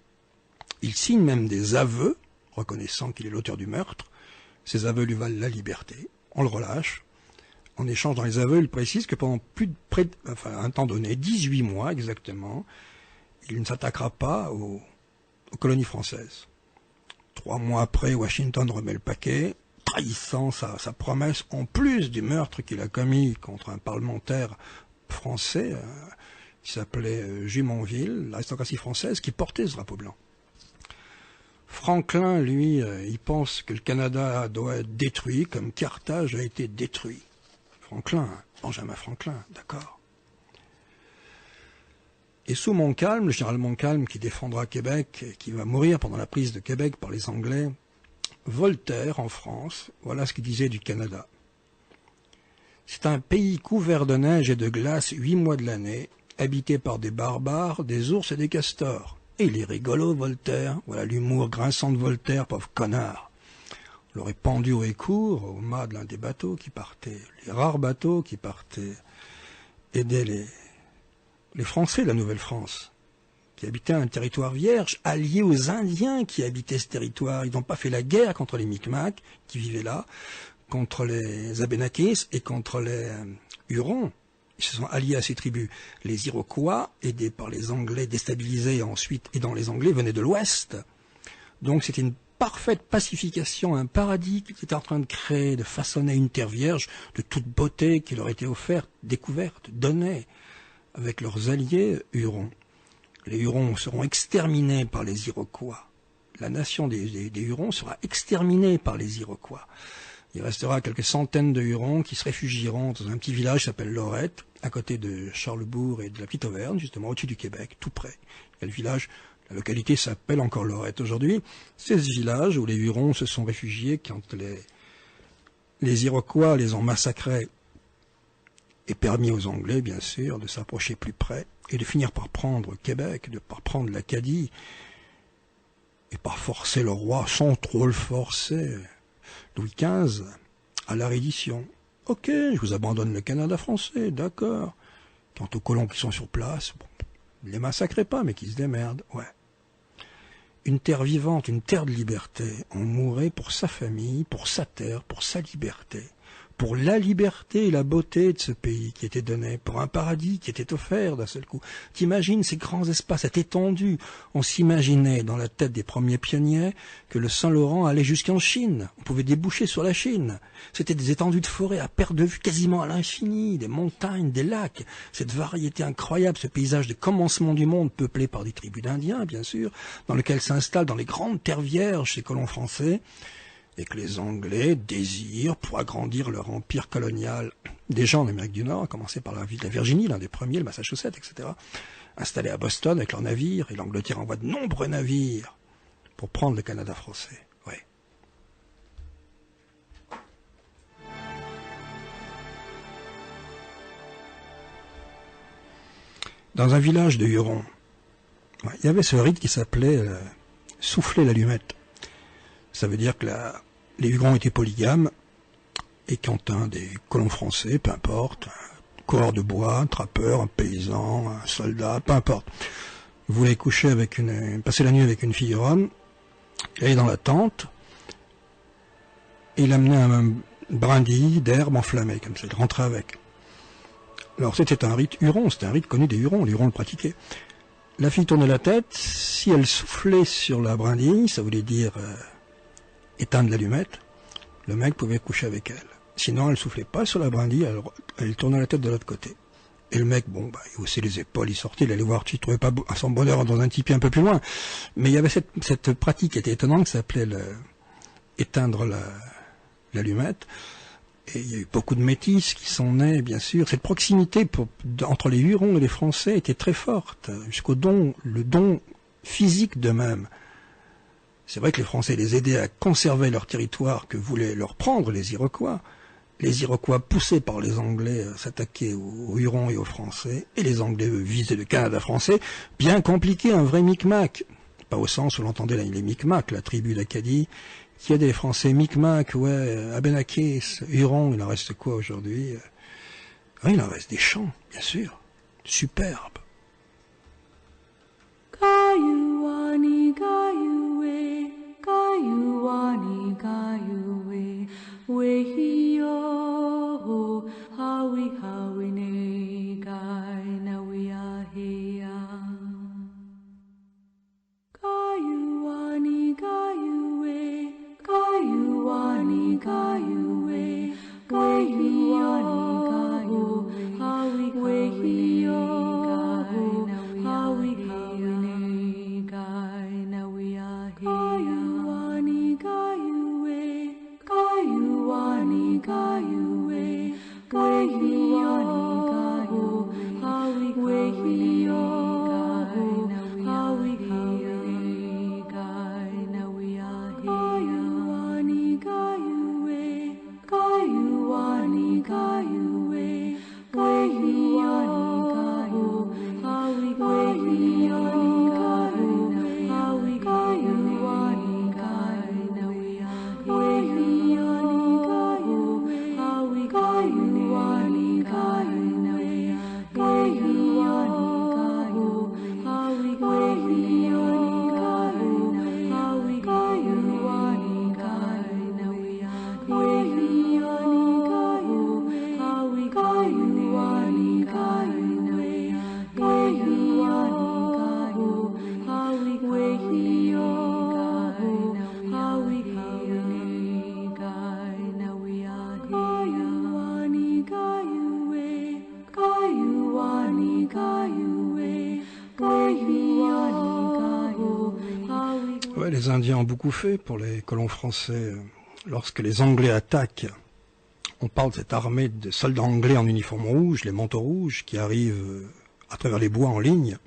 Il signe même des aveux, reconnaissant qu'il est l'auteur du meurtre. Ces aveux lui valent la liberté. On le relâche. En échange, dans les aveux, il précise que pendant un temps donné, 18 mois exactement, il ne s'attaquera pas aux colonies françaises. 3 mois après, Washington remet le paquet, trahissant sa promesse, en plus du meurtre qu'il a commis contre un parlementaire français qui s'appelait Jumonville, l'aristocratie française, qui portait ce drapeau blanc. Franklin, lui, il pense que le Canada doit être détruit comme Carthage a été détruit. Franklin, Benjamin Franklin, d'accord. Et sous Montcalm, le général Montcalm qui défendra Québec, et qui va mourir pendant la prise de Québec par les Anglais, Voltaire, en France, voilà ce qu'il disait du Canada. C'est un pays couvert de neige et de glace 8 mois de l'année, habité par des barbares, des ours et des castors. Et il est rigolo, Voltaire. Voilà l'humour grinçant de Voltaire, pauvre connard. On l'aurait pendu au écourt, au mât de l'un des bateaux qui partaient, les rares bateaux qui partaient aider les Français de la Nouvelle-France, qui habitaient un territoire vierge, alliés aux Indiens qui habitaient ce territoire. Ils n'ont pas fait la guerre contre les Micmacs, qui vivaient là, contre les Abénakis et contre les Hurons. Ils se sont alliés à ces tribus. Les Iroquois, aidés par les Anglais, déstabilisés ensuite, et dans les Anglais, venaient de l'Ouest. Donc c'était une parfaite pacification, un paradis qu'ils étaient en train de créer, de façonner une terre vierge de toute beauté qui leur était offerte, découverte, donnée, avec leurs alliés Hurons. Les Hurons seront exterminés par les Iroquois. La nation des Hurons sera exterminée par les Iroquois. Il restera quelques centaines de Hurons qui se réfugieront dans un petit village qui s'appelle Lorette, à côté de Charlesbourg et de la Petite Auvergne, justement au-dessus du Québec, tout près. Il y a le village, la localité s'appelle encore Lorette aujourd'hui. C'est ce village où les Hurons se sont réfugiés quand les Iroquois les ont massacrés et permis aux Anglais, bien sûr, de s'approcher plus près et de finir par prendre Québec, par prendre l'Acadie et par forcer le roi sans trop le forcer. Louis XV, à la reddition. Ok, je vous abandonne le Canada français, d'accord. Quant aux colons qui sont sur place, bon, ne les massacrez pas, mais qu'ils se démerdent, ouais. Une terre vivante, une terre de liberté. On mourrait pour sa famille, pour sa terre, pour sa liberté. pour la liberté et la beauté de ce pays qui était donné, pour un paradis qui était offert d'un seul coup. T'imagines ces grands espaces, cette étendue. On s'imaginait dans la tête des premiers pionniers que le Saint-Laurent allait jusqu'en Chine. On pouvait déboucher sur la Chine. C'était des étendues de forêt à perte de vue quasiment à l'infini, des montagnes, des lacs. Cette variété incroyable, ce paysage de commencement du monde peuplé par des tribus d'Indiens, bien sûr, dans lequel s'installent dans les grandes terres vierges ces colons français, et que les Anglais désirent pour agrandir leur empire colonial. Déjà en Amérique du Nord, à commencer par la Virginie, l'un des premiers, le Massachusetts, etc., installés à Boston avec leurs navires, et l'Angleterre envoie de nombreux navires pour prendre le Canada français. Oui. Dans un village de Hurons, il y avait ce rite qui s'appelait souffler l'allumette. Ça veut dire que les Hurons étaient polygames, et quand un des colons français, peu importe, un coureur de bois, un trappeur, un paysan, un soldat, peu importe, voulait passer la nuit avec une fille Huronne, il allait dans la tente, et il amenait un brindille d'herbe enflammée, comme ça, il rentrait avec. Alors c'était un rite Huron, c'était un rite connu des Hurons, les Hurons le pratiquaient. La fille tournait la tête, si elle soufflait sur la brindille, ça voulait dire éteindre l'allumette, le mec pouvait coucher avec elle. Sinon, elle soufflait pas sur la brindille, elle tournait la tête de l'autre côté. Et le mec, il haussait les épaules, il sortait, il allait voir s'il trouvait pas à son bonheur dans un tipi un peu plus loin. Mais il y avait cette pratique qui était étonnante, qui s'appelait éteindre l'allumette. Et il y a eu beaucoup de métis qui sont nés, bien sûr. Cette proximité entre les Hurons et les Français était très forte, jusqu'au le don physique d'eux-mêmes. C'est vrai que les Français les aidaient à conserver leur territoire que voulaient leur prendre les Iroquois. Les Iroquois, poussés par les Anglais, s'attaquaient aux Hurons et aux Français, et les Anglais, eux, visaient le Canada français, bien compliqué, un vrai Micmac. Pas au sens où l'on entendait les Micmacs, la tribu d'Acadie, qui a des Français Micmac, Abénakis, Hurons, il en reste quoi aujourd'hui? Il en reste des chants, bien sûr, superbes. Kayuani kayue, kayuani kayue, wehio, hawi hawi ne kai na wia hea. Kayuani kayue, kayuani kayue, kayuani kayue, hawi wehio, hawi hawi ne kai na wia hea. Kayuani kayue, kayuani kayue, kayuani kayue, hawi wehio, hawi hawi ne kai na wia hea. Kayuani kayue, kayuani kayue, kayuani kayue, hawi wehio, hawi kayuani kai na wia wehio, hawi kayuani kai na wia kayuani kayu, hawi wehio, hawi kayuani kai na wia wehio, hawi kayuani kai na wia kayuani kayu, hawi wehio, hawi hawi kai na wia kayuani kayue, kayuani kayue, kayuani kayu, hawi. Ouais, les Indiens ont beaucoup fait pour les colons français. Lorsque les Anglais attaquent, on parle de cette armée de soldats anglais en uniforme rouge, les manteaux rouges, qui arrivent à travers les bois en ligne.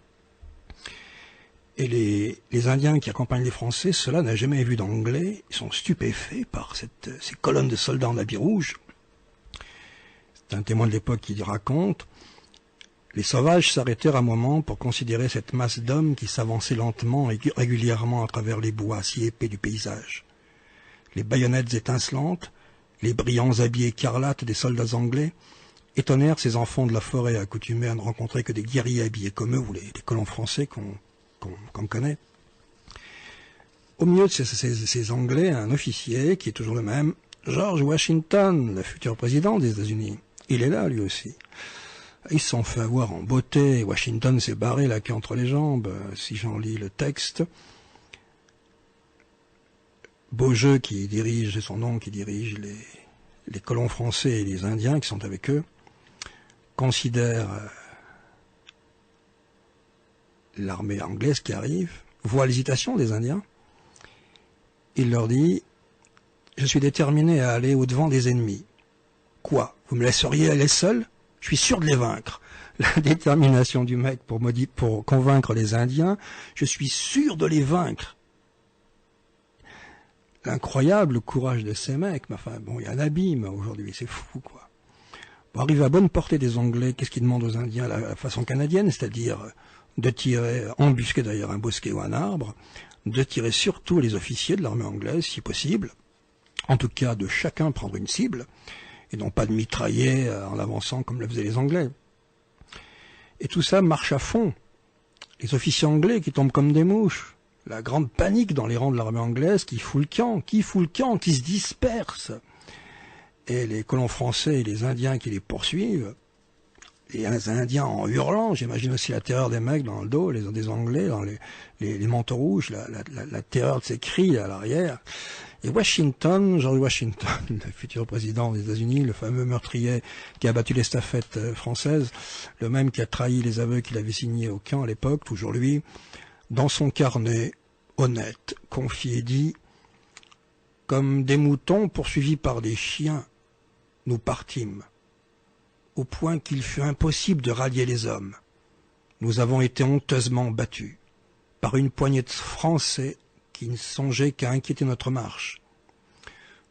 Et les Indiens qui accompagnent les Français, ceux-là n'ont jamais vu d'Anglais, ils sont stupéfaits par ces colonnes de soldats en habits rouges. C'est un témoin de l'époque qui raconte: les sauvages s'arrêtèrent un moment pour considérer cette masse d'hommes qui s'avançait lentement et régulièrement à travers les bois si épais du paysage. Les baïonnettes étincelantes, les brillants habits écarlates des soldats anglais étonnèrent ces enfants de la forêt accoutumés à ne rencontrer que des guerriers habillés comme eux, ou les colons français qu'on connaît. Au milieu de ces Anglais, un officier, qui est toujours le même, George Washington, le futur président des États-Unis, il est là lui aussi. Ils se sont fait avoir en beauté. Washington s'est barré la queue entre les jambes, si j'en lis le texte. Beaujeu, qui dirige, c'est son nom, qui dirige les colons français et les Indiens qui sont avec eux, considère l'armée anglaise qui arrive, voit l'hésitation des Indiens. Il leur dit « Je suis déterminé à aller au-devant des ennemis. Quoi? Vous me laisseriez aller seul? Je suis sûr de les vaincre. » La détermination du mec pour convaincre les Indiens, je suis sûr de les vaincre. L'incroyable courage de ces mecs, mais enfin bon, il y a un abîme aujourd'hui, c'est fou quoi. Pour arriver à bonne portée des Anglais, qu'est-ce qu'ils demandent aux Indiens? La façon canadienne, c'est-à-dire de tirer, embusquer derrière un bosquet ou un arbre, de tirer surtout les officiers de l'armée anglaise, si possible, en tout cas de chacun prendre une cible, et non pas de mitrailler en avançant comme le faisaient les Anglais. Et tout ça marche à fond. Les officiers anglais qui tombent comme des mouches, la grande panique dans les rangs de l'armée anglaise qui fout le camp, qui se disperse. Et les colons français et les Indiens qui les poursuivent, les Indiens en hurlant, j'imagine aussi la terreur des mecs dans le dos, des Anglais, dans les manteaux rouges, la terreur de ces cris à l'arrière. Et Washington, George Washington, le futur président des États-Unis, le fameux meurtrier qui a battu l'estafette française, le même qui a trahi les aveux qu'il avait signés au camp à l'époque, toujours lui, dans son carnet, honnête, confié, dit « Comme des moutons poursuivis par des chiens, nous partîmes, au point qu'il fut impossible de rallier les hommes. Nous avons été honteusement battus par une poignée de Français qui ne songeaient qu'à inquiéter notre marche.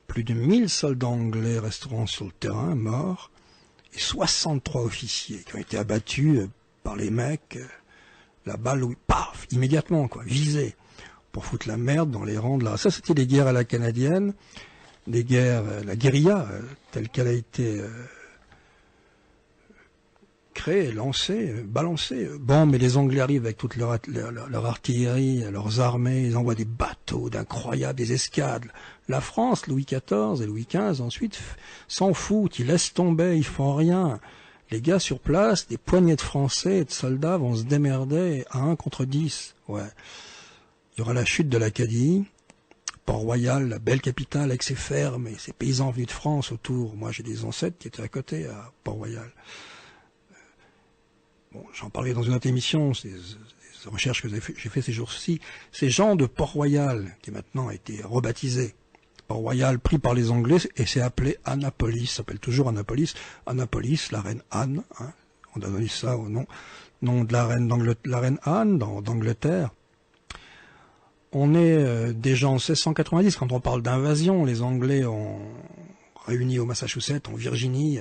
Plus de 1000 soldats anglais resteront sur le terrain, morts, et 63 officiers qui ont été abattus par les mecs, la balle, paf, immédiatement, quoi, visée, pour foutre la merde dans les rangs de la... Ça, c'était des guerres à la canadienne, des guerres, la guérilla, telle qu'elle a été créée, lancée, balancée. Bon, mais les Anglais arrivent avec toute leur artillerie, leurs armées, ils envoient des bateaux d'incroyables, des escadres. La France, Louis XIV et Louis XV, ensuite, s'en foutent, ils laissent tomber, ils font rien. Les gars sur place, des poignées de Français et de soldats vont se démerder à 1 contre 10. Ouais. Il y aura la chute de l'Acadie, Port-Royal, la belle capitale avec ses fermes et ses paysans venus de France autour. Moi, j'ai des ancêtres qui étaient à côté, à Port-Royal. Bon, j'en parlerai dans une autre émission, ces recherches que j'ai fait ces jours-ci. Ces gens de Port-Royal, qui maintenant a été rebaptisé Port-Royal, pris par les Anglais, et c'est appelé Annapolis, s'appelle toujours Annapolis. Annapolis, la reine Anne, hein, on a donné ça au nom de la reine Anne d'Angleterre. On est déjà en 1690, quand on parle d'invasion, les Anglais ont réuni au Massachusetts, en Virginie,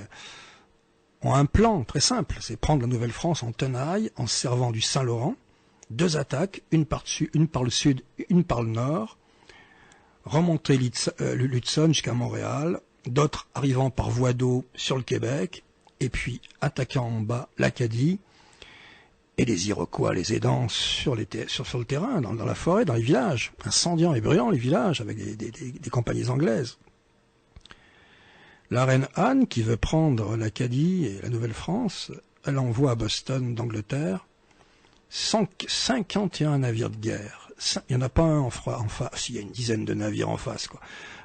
ont un plan très simple, c'est prendre la Nouvelle-France en tenaille, en se servant du Saint-Laurent, 2 attaques, une par le sud, une par le nord, remonter l'Hudson jusqu'à Montréal, d'autres arrivant par voie d'eau sur le Québec, et puis attaquant en bas l'Acadie, et les Iroquois les aidant sur le terrain, dans la forêt, dans les villages, incendiant et brûlant les villages avec des compagnies anglaises. La reine Anne, qui veut prendre l'Acadie et la Nouvelle-France, elle envoie à Boston d'Angleterre 51 navires de guerre. Il n'y en a pas un en face, il y a une dizaine de navires en face, quoi.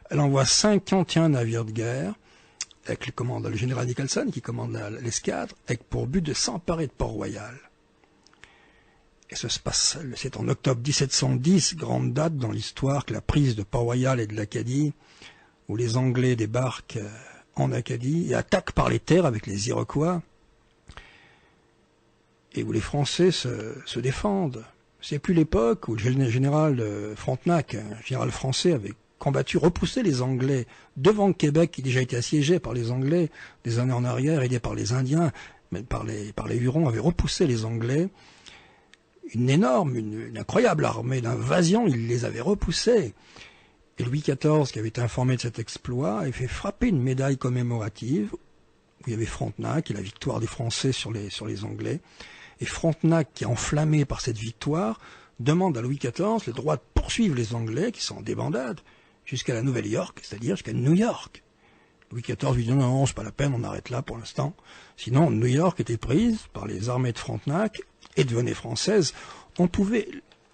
Elle envoie 51 navires de guerre, avec le général Nicholson qui commande l'escadre, avec pour but de s'emparer de Port-Royal. Et c'est en octobre 1710, grande date dans l'histoire, que la prise de Port-Royal et de l'Acadie, où les Anglais débarquent en Acadie et attaquent par les terres avec les Iroquois, et où les Français se défendent. C'est plus l'époque où le général Frontenac, un général français, avait repoussé les Anglais devant le Québec, qui déjà été assiégé par les Anglais des années en arrière, aidé par les Indiens, mais par les Hurons, avait repoussé les Anglais. Une incroyable armée d'invasion, il les avait repoussés. Et Louis XIV, qui avait été informé de cet exploit, avait fait frapper une médaille commémorative, où il y avait Frontenac et la victoire des Français sur les Anglais. Et Frontenac, qui est enflammé par cette victoire, demande à Louis XIV le droit de poursuivre les Anglais, qui sont en débandade, jusqu'à la Nouvelle-York, c'est-à-dire jusqu'à New York. Louis XIV lui dit non, c'est pas la peine, on arrête là pour l'instant. Sinon, New York était prise par les armées de Frontenac et devenait française. On pouvait,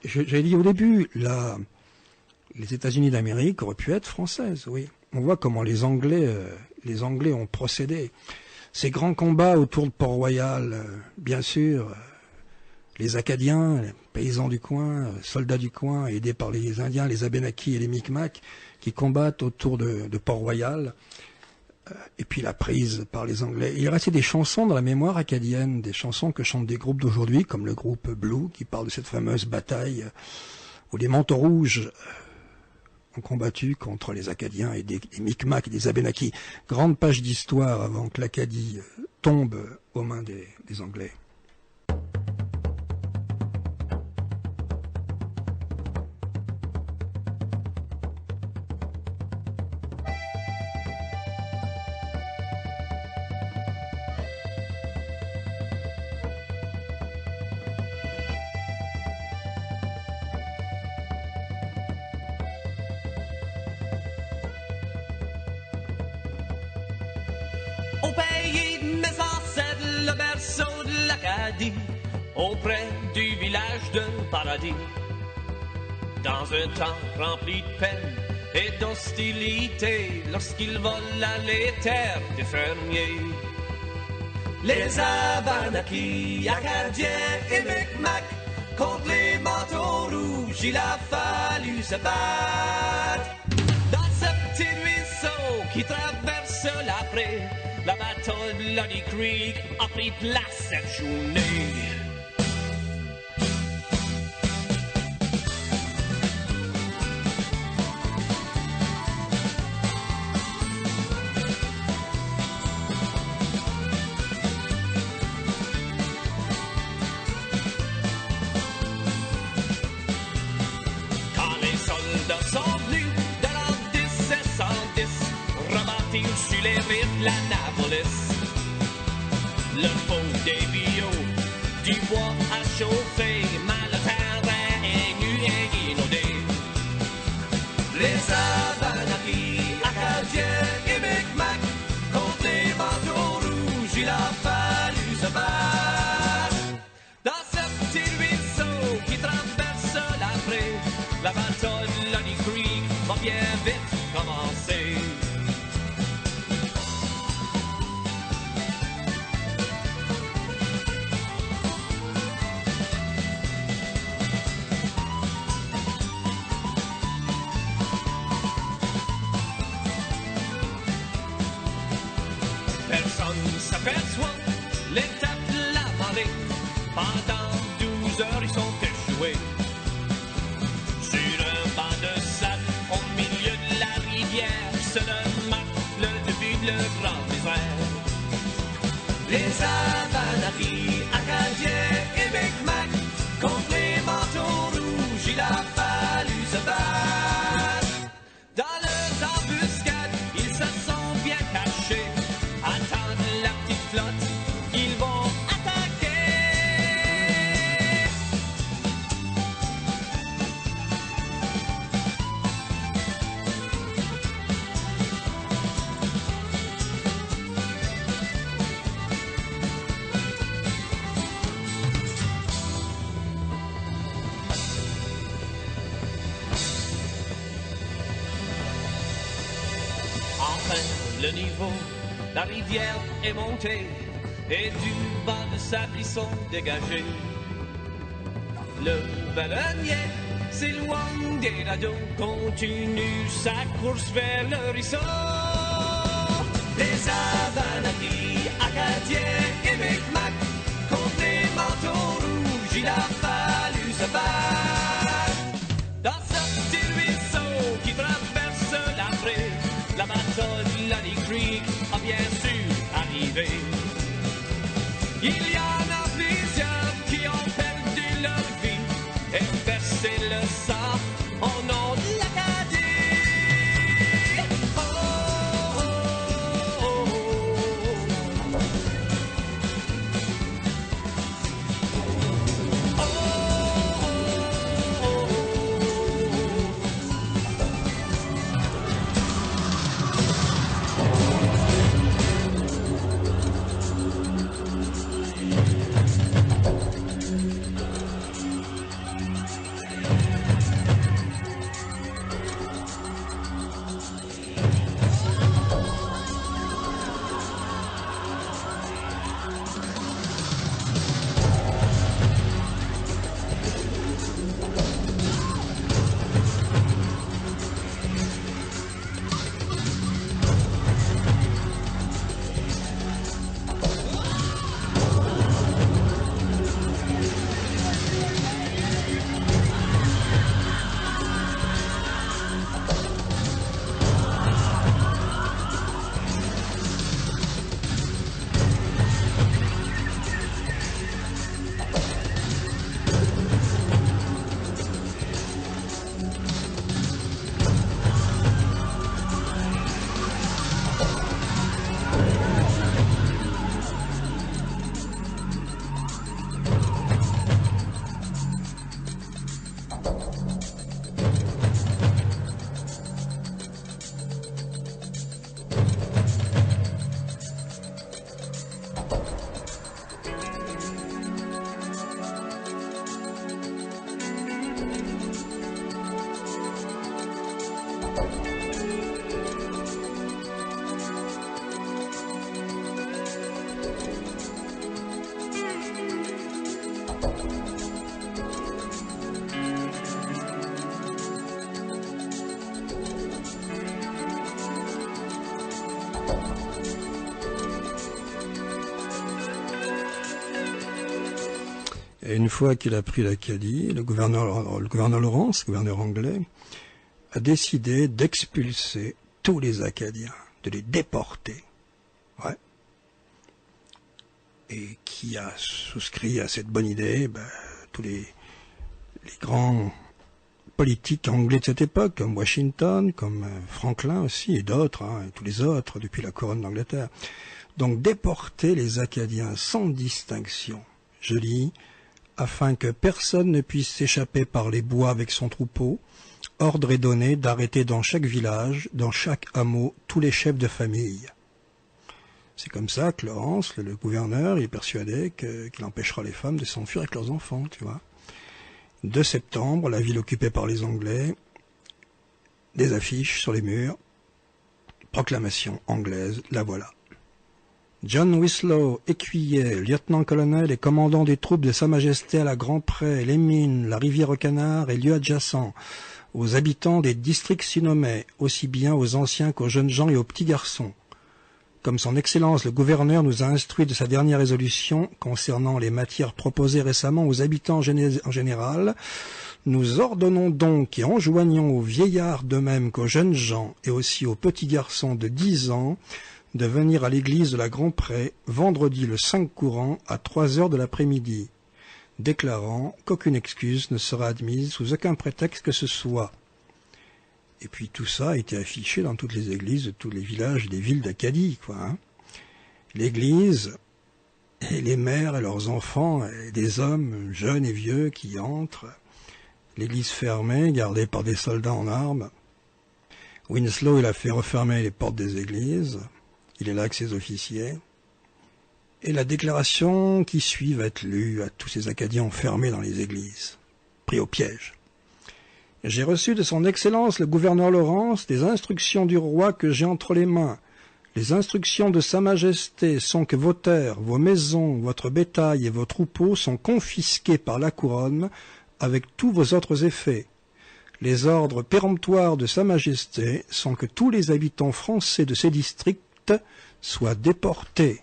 j'ai dit au début, les États-Unis d'Amérique auraient pu être françaises, oui. On voit comment les Anglais ont procédé. Ces grands combats autour de Port-Royal, bien sûr, les Acadiens, les paysans du coin, soldats du coin, aidés par les Indiens, les Abénaquis et les Micmacs, qui combattent autour de Port-Royal, et puis la prise par les Anglais. Il restait des chansons dans la mémoire acadienne, des chansons que chantent des groupes d'aujourd'hui, comme le groupe Blue, qui parle de cette fameuse bataille où les manteaux rouges ont combattu contre les Acadiens et des Micmacs et des Abénaquis. Grande page d'histoire avant que l'Acadie tombe aux mains des Anglais. Au pays de mes ancêtres, le berceau de l'Acadie, auprès du village de Paradis. Dans un temps rempli de peine et d'hostilité, lorsqu'ils volent les terres des fermiers. Les Abenakis, Acadiens et Micmacs, contre les manteaux rouges, il a fallu se battre. Dans ce petit ruisseau qui traverse la prairie, la bataille de Bloody Creek a pris place cette journée. Quand les soldats sont venus de l'an 1710, rebâtir sur les rives de la Navolis. Le faux des billots, du bois à chauffer, mal le terrain est nu et inondé. Les Abenakis, Acadiens et Micmacs, contre les manteaux rouges, il a fallu se battre. Dans ce petit ruisseau qui traverse la prairie, la bataille de Bloody Creek va bien vite commencer. Personne s'aperçoit l'étape de la vallée. Pendant 12 heures, ils sont échoués. Sur un banc de sable, au milieu de la rivière, se remarque le début de le grand désert. Les Abenakis, Acadiens et Micmacs, contre les manteaux rouges, il a fallu se battre. Dans leurs embuscades, ils se sont bien cachés. Attendent la petite flotte, ils vont attaquer. Enfin, le niveau, la rivière est montée et du banc de sable ils sont dégagés. Le baleinier s'éloigne des radeaux, continue sa course vers le ruisseau. Les Abenakis, Acadiens et Micmacs, contre les manteaux rouges, il a fallu se battre. Dans ce petit ruisseau qui traverse la prairie, la bataille de Bloody Creek a bien sûr arrivé. Il y en a plusieurs qui ont perdu leur vie et versé le sang au nom de l'Acadie. Oh, oh, oh, oh. Oh, oh, oh, oh. Et une fois qu'il a pris l'Acadie, le gouverneur Laurence, gouverneur anglais, a décidé d'expulser tous les Acadiens, de les déporter. Ouais. Et qui a souscrit à cette bonne idée? Tous les grands politiques anglais de cette époque, comme Washington, comme Franklin aussi, et d'autres, et tous les autres, depuis la couronne d'Angleterre. Donc déporter les Acadiens sans distinction, je lis, afin que personne ne puisse s'échapper par les bois avec son troupeau. Ordre est donné d'arrêter dans chaque village, dans chaque hameau, tous les chefs de famille. C'est comme ça que Laurence, le gouverneur, il est persuadé qu'il empêchera les femmes de s'enfuir avec leurs enfants, tu vois. 2 septembre, la ville occupée par les Anglais, des affiches sur les murs, proclamation anglaise, la voilà. John Winslow, écuyer, lieutenant-colonel et commandant des troupes de Sa Majesté à la Grand-Pré, les mines, la rivière aux Canards et lieux adjacents, aux habitants des districts ci-nommés, aussi bien aux anciens qu'aux jeunes gens et aux petits garçons. Comme son Excellence le gouverneur nous a instruit de sa dernière résolution concernant les matières proposées récemment aux habitants en général, nous ordonnons donc et enjoignons aux vieillards de même qu'aux jeunes gens et aussi aux petits garçons de 10 ans de venir à l'église de la Grand-Pré vendredi le 5 courant à 3 heures de l'après-midi, déclarant qu'aucune excuse ne sera admise sous aucun prétexte que ce soit. Et puis tout ça a été affiché dans toutes les églises de tous les villages et des villes d'Acadie, quoi. L'église et les mères et leurs enfants, et des hommes jeunes et vieux qui entrent. L'église fermée, gardée par des soldats en armes. Winslow, il a fait refermer les portes des églises. Il est là avec ses officiers. Et la déclaration qui suit va être lue à tous ces Acadiens enfermés dans les églises, pris au piège. J'ai reçu de son Excellence le gouverneur Laurence des instructions du roi que j'ai entre les mains. Les instructions de Sa Majesté sont que vos terres, vos maisons, votre bétail et vos troupeaux sont confisqués par la couronne avec tous vos autres effets. Les ordres péremptoires de Sa Majesté sont que tous les habitants français de ces districts soient déportés.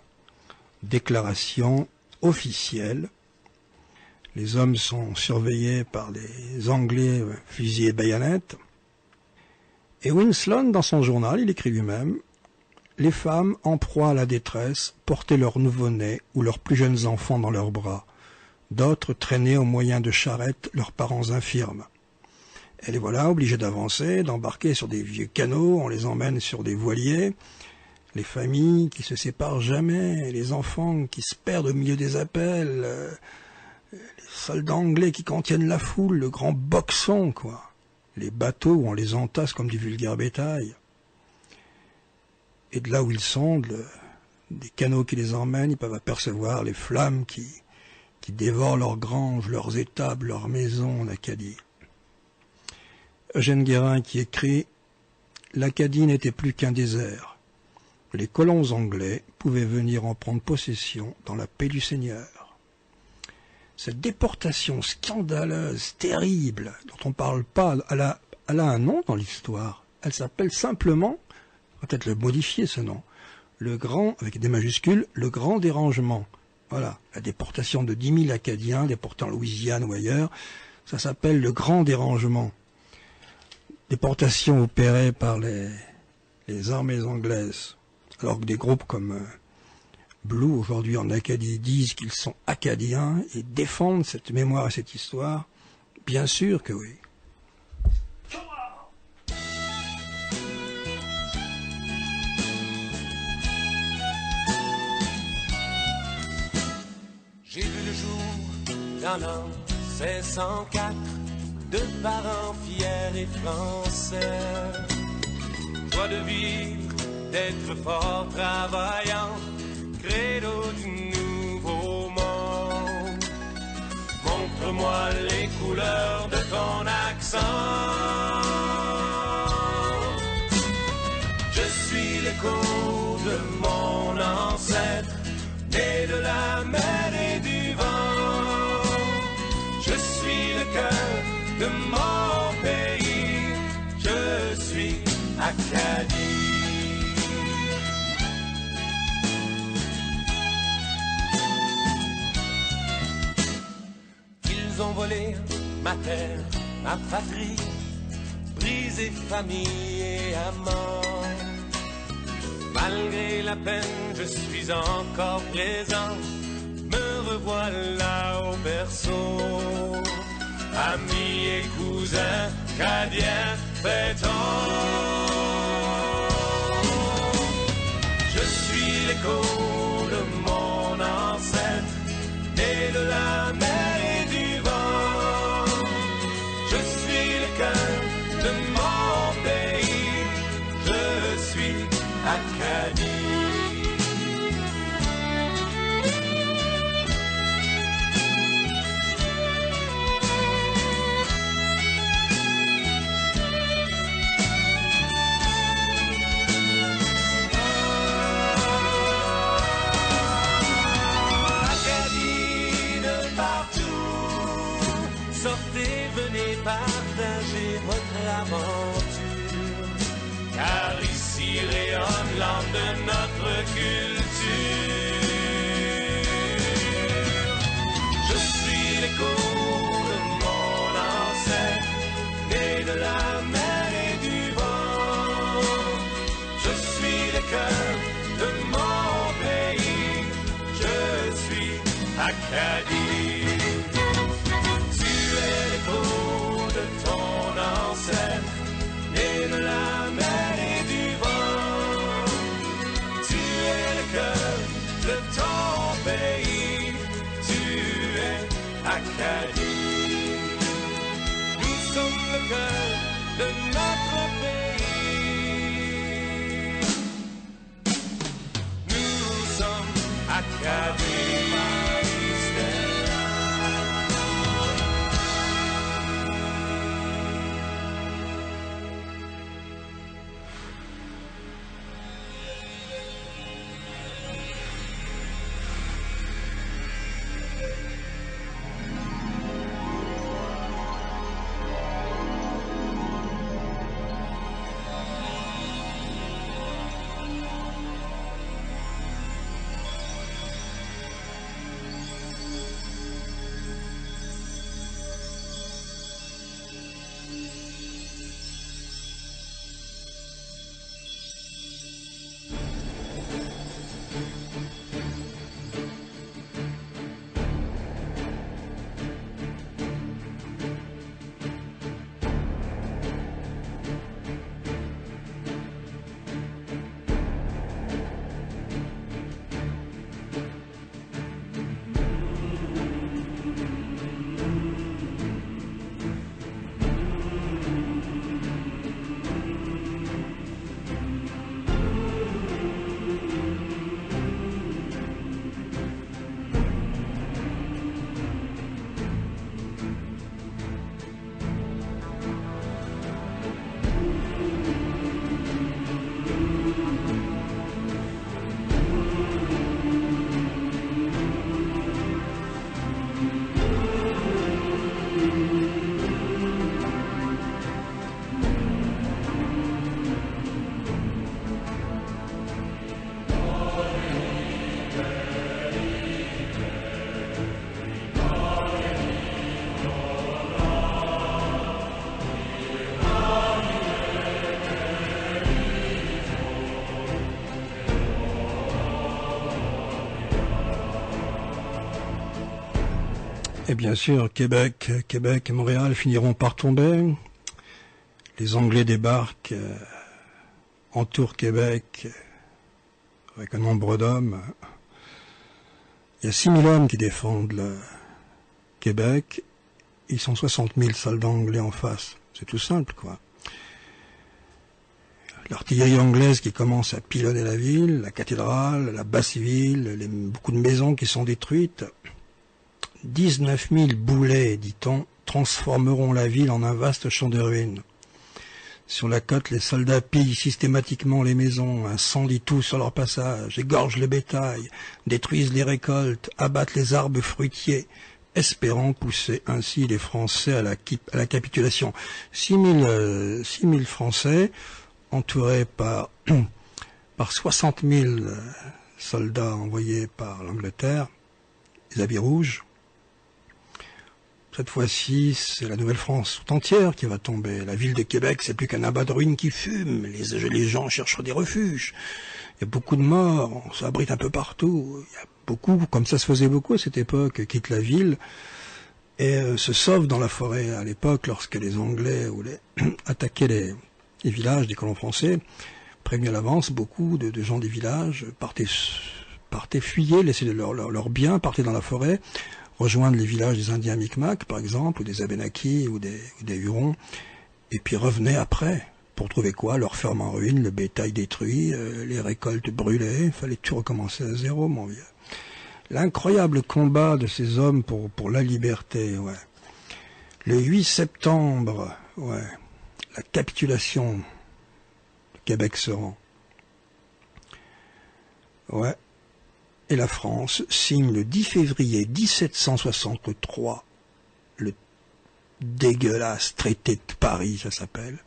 Déclaration officielle. Les hommes sont surveillés par des Anglais fusils et baïonnettes. Et Winslow, dans son journal, il écrit lui-même « Les femmes, en proie à la détresse, portaient leurs nouveau-nés ou leurs plus jeunes enfants dans leurs bras. D'autres traînaient au moyen de charrettes leurs parents infirmes. Et les voilà obligés d'avancer, d'embarquer sur des vieux canots, on les emmène sur des voiliers. Les familles qui se séparent jamais, les enfants qui se perdent au milieu des appels... les soldats anglais qui contiennent la foule, le grand boxon, quoi. Les bateaux où on les entasse comme du vulgaire bétail. Et de là où ils sont, des canaux qui les emmènent, ils peuvent apercevoir les flammes qui dévorent leurs granges, leurs étables, leurs maisons en Acadie. Eugène Guérin qui écrit « L'Acadie n'était plus qu'un désert. Les colons anglais pouvaient venir en prendre possession dans la paix du Seigneur. » Cette déportation scandaleuse, terrible, dont on ne parle pas, elle a un nom dans l'histoire. Elle s'appelle simplement, on va peut-être le modifier ce nom, le grand, avec des majuscules, le grand dérangement. Voilà, la déportation de 10 000 Acadiens déportés en Louisiane ou ailleurs, ça s'appelle le grand dérangement. Déportation opérée par les armées anglaises, alors que des groupes comme... Blue, aujourd'hui en Acadie, disent qu'ils sont acadiens et défendent cette mémoire et cette histoire. Bien sûr que oui. J'ai vu le jour d'un l'an 1604, 2 parents fiers et français. Joie de vivre, d'être fort travaillant, credo du nouveau monde. Montre-moi les couleurs de ton accent. Je suis l'écho de mon ancêtre, né de la mer et du vent. Je suis le cœur de mon pays, je suis Acadie. ma terre, ma patrie, brisée, famille et amant. Malgré la peine, je suis encore présent, me revoilà au berceau. Amis et cousins, Cadiens, fêtons. Je suis l'écho de mon ancêtre, né de la mer et du vent. Je suis le cœur de mon pays, je suis Acadie. Partagez votre aventure, car ici rayonne l'âme de notre culture. Je suis l'écho de mon ancêtre, né de la mer et du vent. Je suis le cœur de mon pays, je suis Acadie. Tu es l'écho de ton ancêtre, né de la mer et du vent. Tu es le cœur de ton pays, tu es Acadie. Nous sommes le cœur de notre pays. Nous sommes Acadie. Et bien sûr, Québec et Montréal finiront par tomber. Les Anglais débarquent, entourent Québec avec un nombre d'hommes. Il y a 6 000 hommes qui défendent le Québec. Ils sont 60 000 soldats anglais en face. C'est tout simple, quoi. L'artillerie anglaise qui commence à pilonner la ville, la cathédrale, la base civile, beaucoup de maisons qui sont détruites. 19 000 boulets, dit-on, transformeront la ville en un vaste champ de ruines. Sur la côte, les soldats pillent systématiquement les maisons, incendient tout sur leur passage, égorgent le bétail, détruisent les récoltes, abattent les arbres fruitiers, espérant pousser ainsi les Français à la capitulation. 6 000 Français, entourés par 60 000 soldats envoyés par l'Angleterre, les habits rouges, Cette fois-ci, c'est la Nouvelle-France tout entière qui va tomber. La ville de Québec, c'est plus qu'un abat de ruines qui fume. Les gens cherchent des refuges. Il y a beaucoup de morts, on s'abrite un peu partout. Il y a beaucoup, comme ça se faisait beaucoup à cette époque, quittent la ville et se sauvent dans la forêt. À l'époque, lorsque les Anglais attaquaient les villages des colons français, prévenus à l'avance, beaucoup de gens des villages partaient, fuyaient, laissaient leurs biens, partaient dans la forêt, rejoindre les villages des Indiens Micmac, par exemple, ou des Abénaquis, ou des Hurons, et puis revenaient après, pour trouver quoi? Leur ferme en ruine, le bétail détruit, les récoltes brûlées, il fallait tout recommencer à zéro, mon vieux. L'incroyable combat de ces hommes pour la liberté, ouais. Le 8 septembre, ouais, la capitulation de Québec se rend. Ouais. Et la France signe le 10 février 1763 le dégueulasse traité de Paris, ça s'appelle,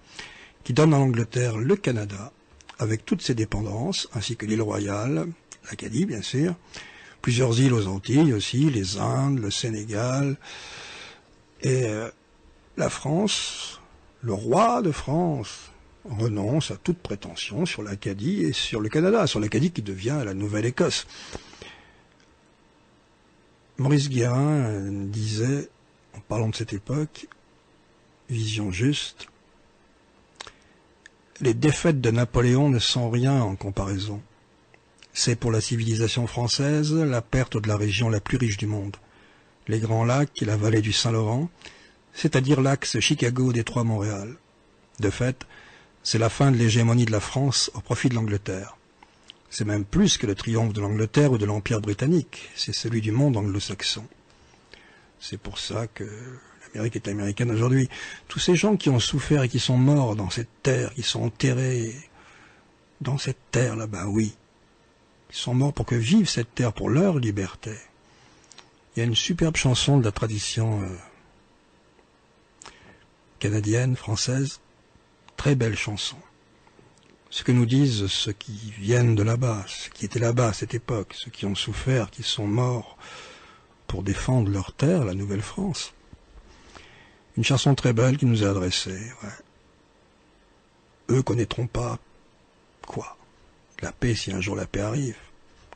qui donne à l'Angleterre le Canada, avec toutes ses dépendances, ainsi que l'île Royale, l'Acadie bien sûr, plusieurs îles aux Antilles aussi, les Indes, le Sénégal, et la France, le roi de France, renonce à toute prétention sur l'Acadie et sur le Canada, sur l'Acadie qui devient la Nouvelle-Écosse. Maurice Guérin disait, en parlant de cette époque, vision juste, les défaites de Napoléon ne sont rien en comparaison. C'est pour la civilisation française la perte de la région la plus riche du monde. Les Grands Lacs et la vallée du Saint-Laurent, c'est-à-dire l'axe Chicago-Détroit-Montréal. De fait, c'est la fin de l'hégémonie de la France au profit de l'Angleterre. C'est même plus que le triomphe de l'Angleterre ou de l'Empire britannique, c'est celui du monde anglo-saxon. C'est pour ça que l'Amérique est américaine aujourd'hui. Tous ces gens qui ont souffert et qui sont morts dans cette terre, qui sont enterrés dans cette terre là-bas, oui. Ils sont morts pour que vive cette terre, pour leur liberté. Il y a une superbe chanson de la tradition canadienne, française, très belle chanson. Ce que nous disent ceux qui viennent de là-bas, ceux qui étaient là-bas à cette époque, ceux qui ont souffert, qui sont morts pour défendre leur terre, la Nouvelle-France. Une chanson très belle qui nous est adressée, ouais. Eux connaîtront pas quoi? La paix, si un jour la paix arrive.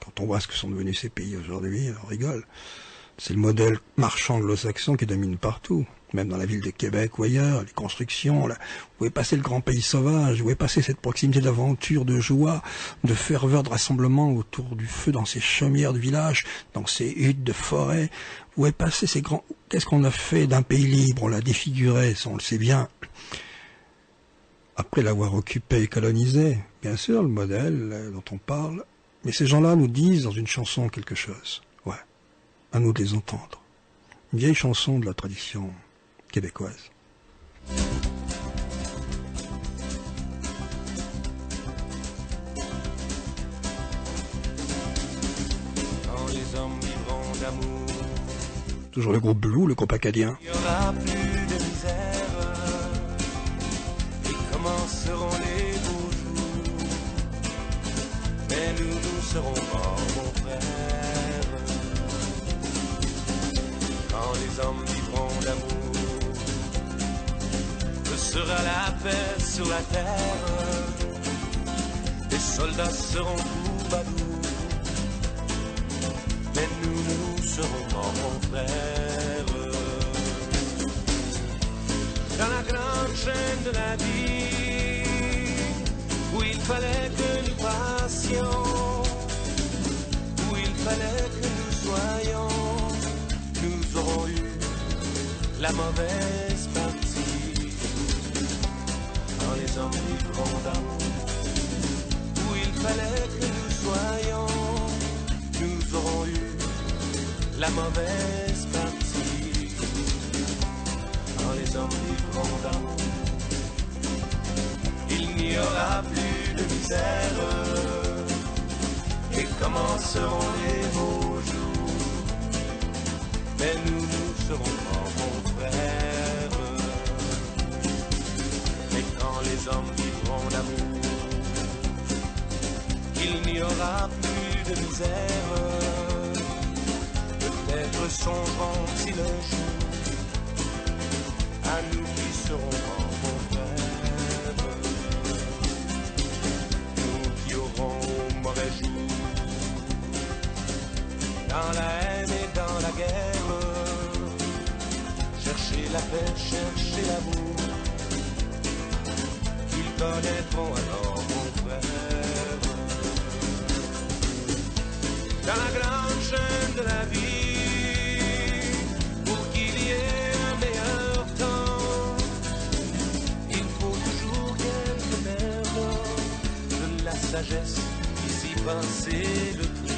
Quand on voit ce que sont devenus ces pays aujourd'hui, on rigole. C'est le modèle marchand anglo-saxon qui domine partout, même dans la ville de Québec ou ailleurs, les constructions, là, vous pouvez passer le grand pays sauvage, vous pouvez passer cette proximité d'aventure, de joie, de ferveur, de rassemblement autour du feu dans ces chaumières de village, dans ces huttes de forêt, vous pouvez passer ces grands... Qu'est-ce qu'on a fait d'un pays libre? On l'a défiguré, ça on le sait bien. Après l'avoir occupé et colonisé, bien sûr, le modèle dont on parle, mais ces gens-là nous disent dans une chanson quelque chose. Ouais. À nous de les entendre. Une vieille chanson de la tradition québécoise. Quand les hommes vivront d'amour, Toujours le groupe Blue, le groupe acadien. il n'y aura plus de misère. Et commenceront les beaux jours. Mais nous serons morts, mon frère. Quand les hommes vivront d'amour, ce sera la paix sur la terre. Les soldats seront troubadours. Mais nous serons morts, mon frère. Dans la grande chaîne de la vie, où il fallait que nous passions, où il fallait que nous soyons, nous aurons eu la mauvaise partie. Quand les hommes vivront d'amour, où il fallait que nous soyons, nous aurons eu la mauvaise partie. Quand les hommes vivront d'amour, il n'y aura plus de misère. Et commenceront les beaux jours. Mais nous serons morts, mon frère. Mais quand les hommes vivront d'amour, il n'y aura plus de misère. Peut-être songeront si le jour à nous qui serons morts, mon frère, nous qui aurons mauvais jour, dans la haine et dans la guerre, chercher la paix, chercher l'amour, qu'ils connaîtront alors, mon frère, dans la grande chaîne de la vie, pour qu'il y ait un meilleur temps, il faut toujours quelques nerfs, de la sagesse, ici penser le prix.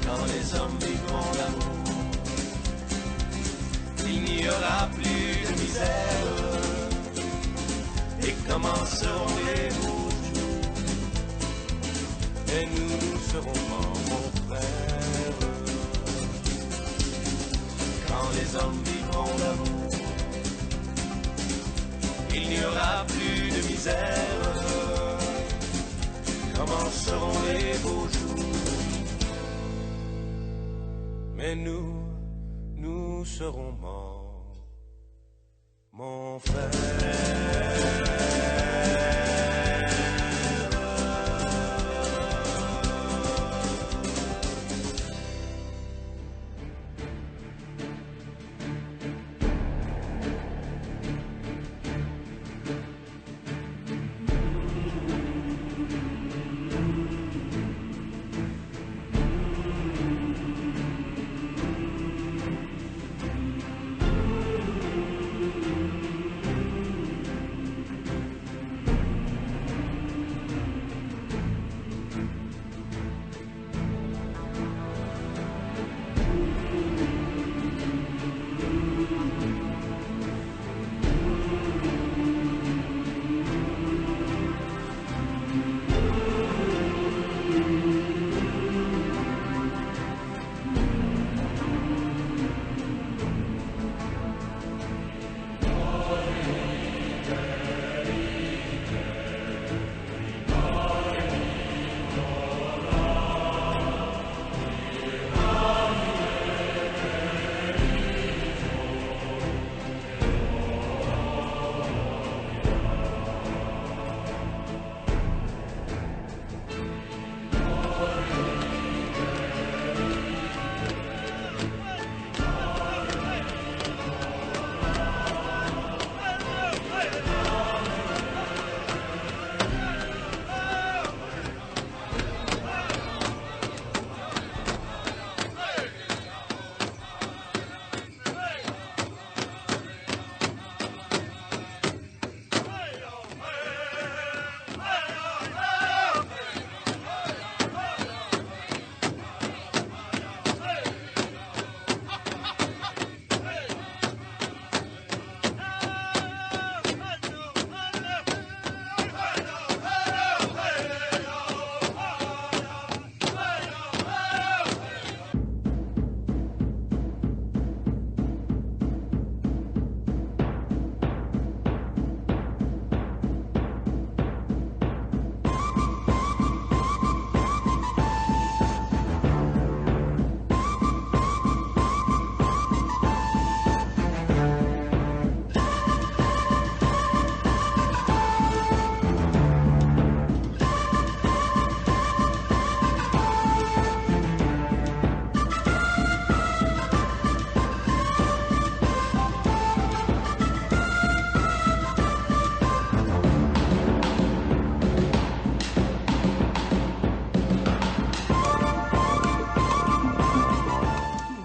Quand les hommes vivront l'amour, il n'y aura plus de misère, et commenceront les beaux jours, et nous serons morts, mon frère. Quand les hommes vivront l'amour, il n'y aura plus de misère, commenceront les beaux jours. Mais nous serons morts, mon frère.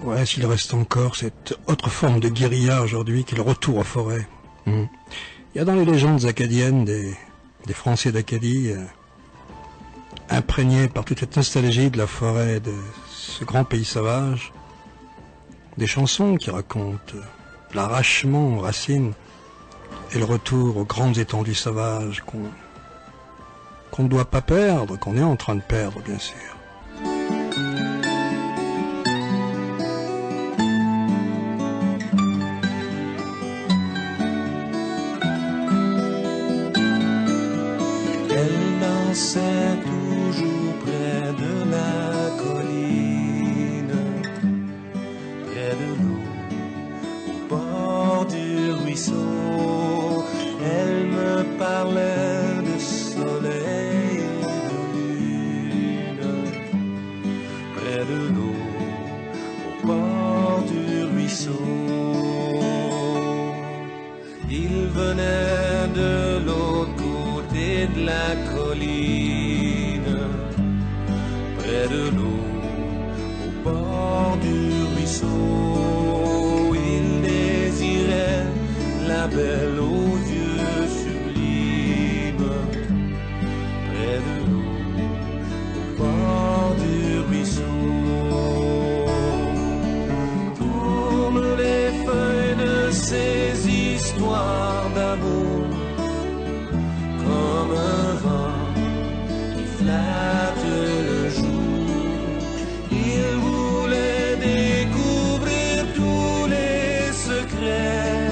Ouais, s'il reste encore cette autre forme de guérilla aujourd'hui qui est le retour aux forêts. Il y a dans les légendes acadiennes des Français d'Acadie imprégnés par toute cette nostalgie de la forêt, de ce grand pays sauvage, des chansons qui racontent l'arrachement aux racines et le retour aux grandes étendues sauvages qu'on ne doit pas perdre, qu'on est en train de perdre, bien sûr. la colline, près de l'eau, au bord du ruisseau. Il désirait la belle aux yeux sublimes, près de l'eau, au bord du ruisseau. Tourne les feuilles de ces histoires d'amour comme un vent qui flatte le jour. Il voulait découvrir tous les secrets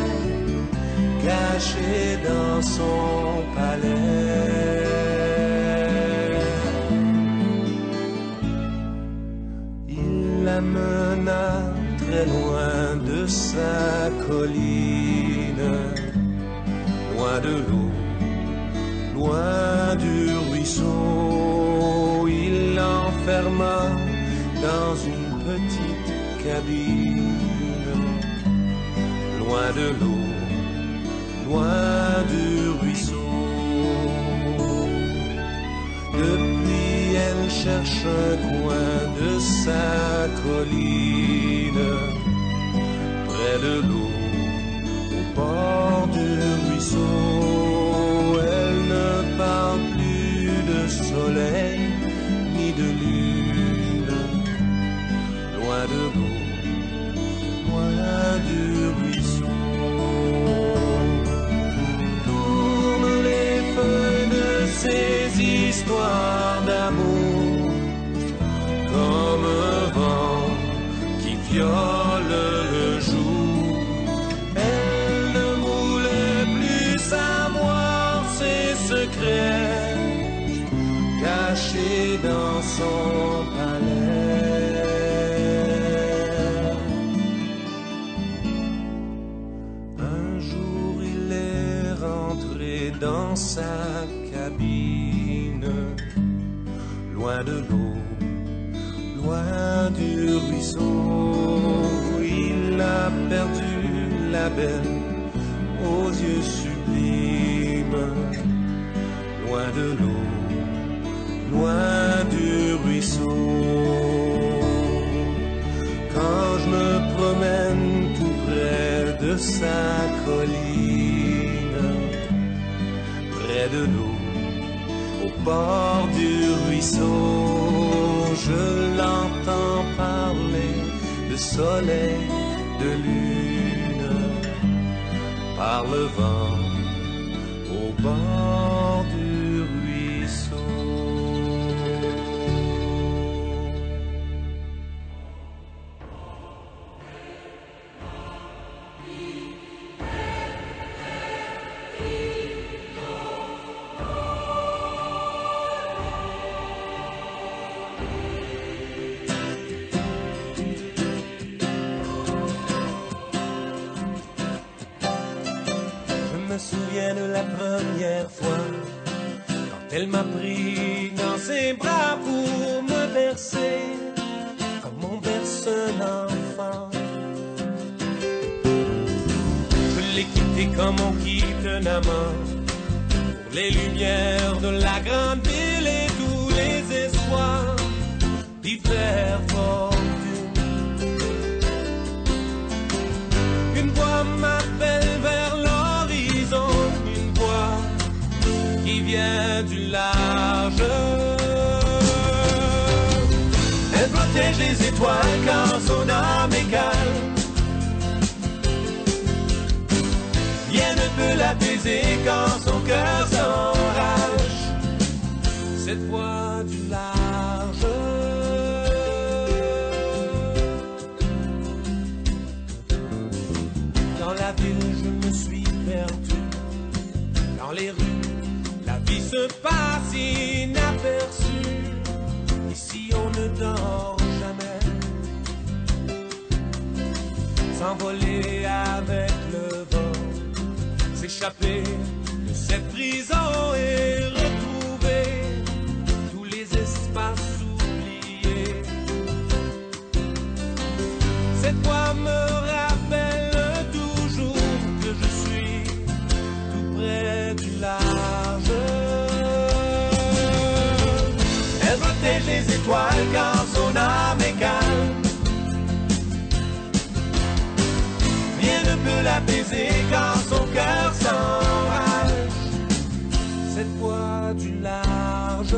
cachés dans son palais. Il la mena très loin de sa colline, loin de l'eau, loin du ruisseau. Il l'enferma dans une petite cabine, loin de l'eau, loin du ruisseau. Depuis, elle cherche un coin de sa colline, près de l'eau, au bord du ruisseau. Elle ne parle plus de soleil ni de lune, loin de l'eau, loin du ruisseau. Tourne les feuilles de ces histoires d'amour comme un vent qui viole le jour. Elle ne voulait plus savoir ses secrets cachés dans son palais. Un jour il est rentré dans sa cabine, loin de l'eau, loin du ruisseau. Il a perdu la belle aux yeux sublimes, loin de l'eau, loin du ruisseau. Quand je me promène tout près de sa colline, près de l'eau, au bord du ruisseau, je l'entends parler de soleil, de lune, par le vent, au bord du ruisseau. Je me souviens de la première fois quand elle m'a pris dans ses bras pour me bercer comme on berce un enfant. Je l'ai quitté comme on quitte un amant pour les lumières de la grande ville et tous les espoirs d'y faire fortune. Une voix m'appelle vers l'horizon, une voix qui vient du large. Elle protège les étoiles quand son âme est calme. Rien ne peut l'apaiser quand son cœur s'enrage. Cette voix du large. Dans la ville, je me suis perdu. Dans les rues, la vie se passe inaperçue. Ici, on ne dort jamais. S'envoler avec le vent, s'échapper de cette prison et retrouver tous les espaces oubliés. Cette voix me rappelle toujours que je suis tout près du large. l'apaiser quand son cœur s'enrage. Cette voix du large.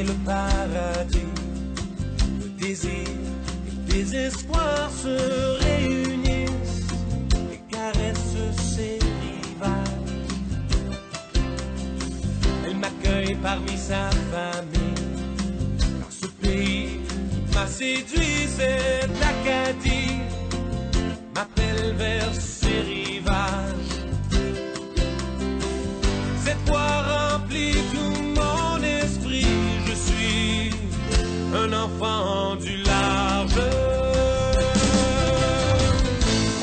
Le paradis, le désir et le désespoir se réunissent et caressent ses rivages. Elle m'accueille parmi sa famille. Dans ce pays qui m'a séduit, cette Acadie m'appelle vers ses rivages. Cette voix remplit tout mon esprit. Un enfant du large.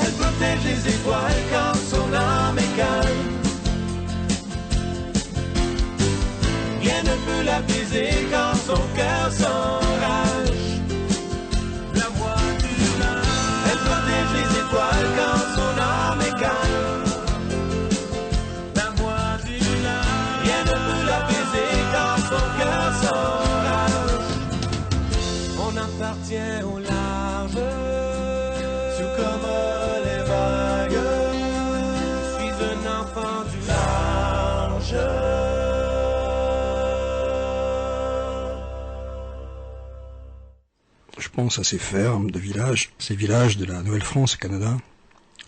Elle protège les étoiles quand son âme est calme. Rien ne peut l'apaiser quand son cœur s'enrage. La voix du large. Elle protège les étoiles quand son âme est calme. La voix du large. Rien ne peut l'apaiser quand son cœur s'enrage. On appartient au large, tout comme les vagues. Je suis un enfant du large. Je pense à ces fermes de villages, ces villages de la Nouvelle-France et Canada,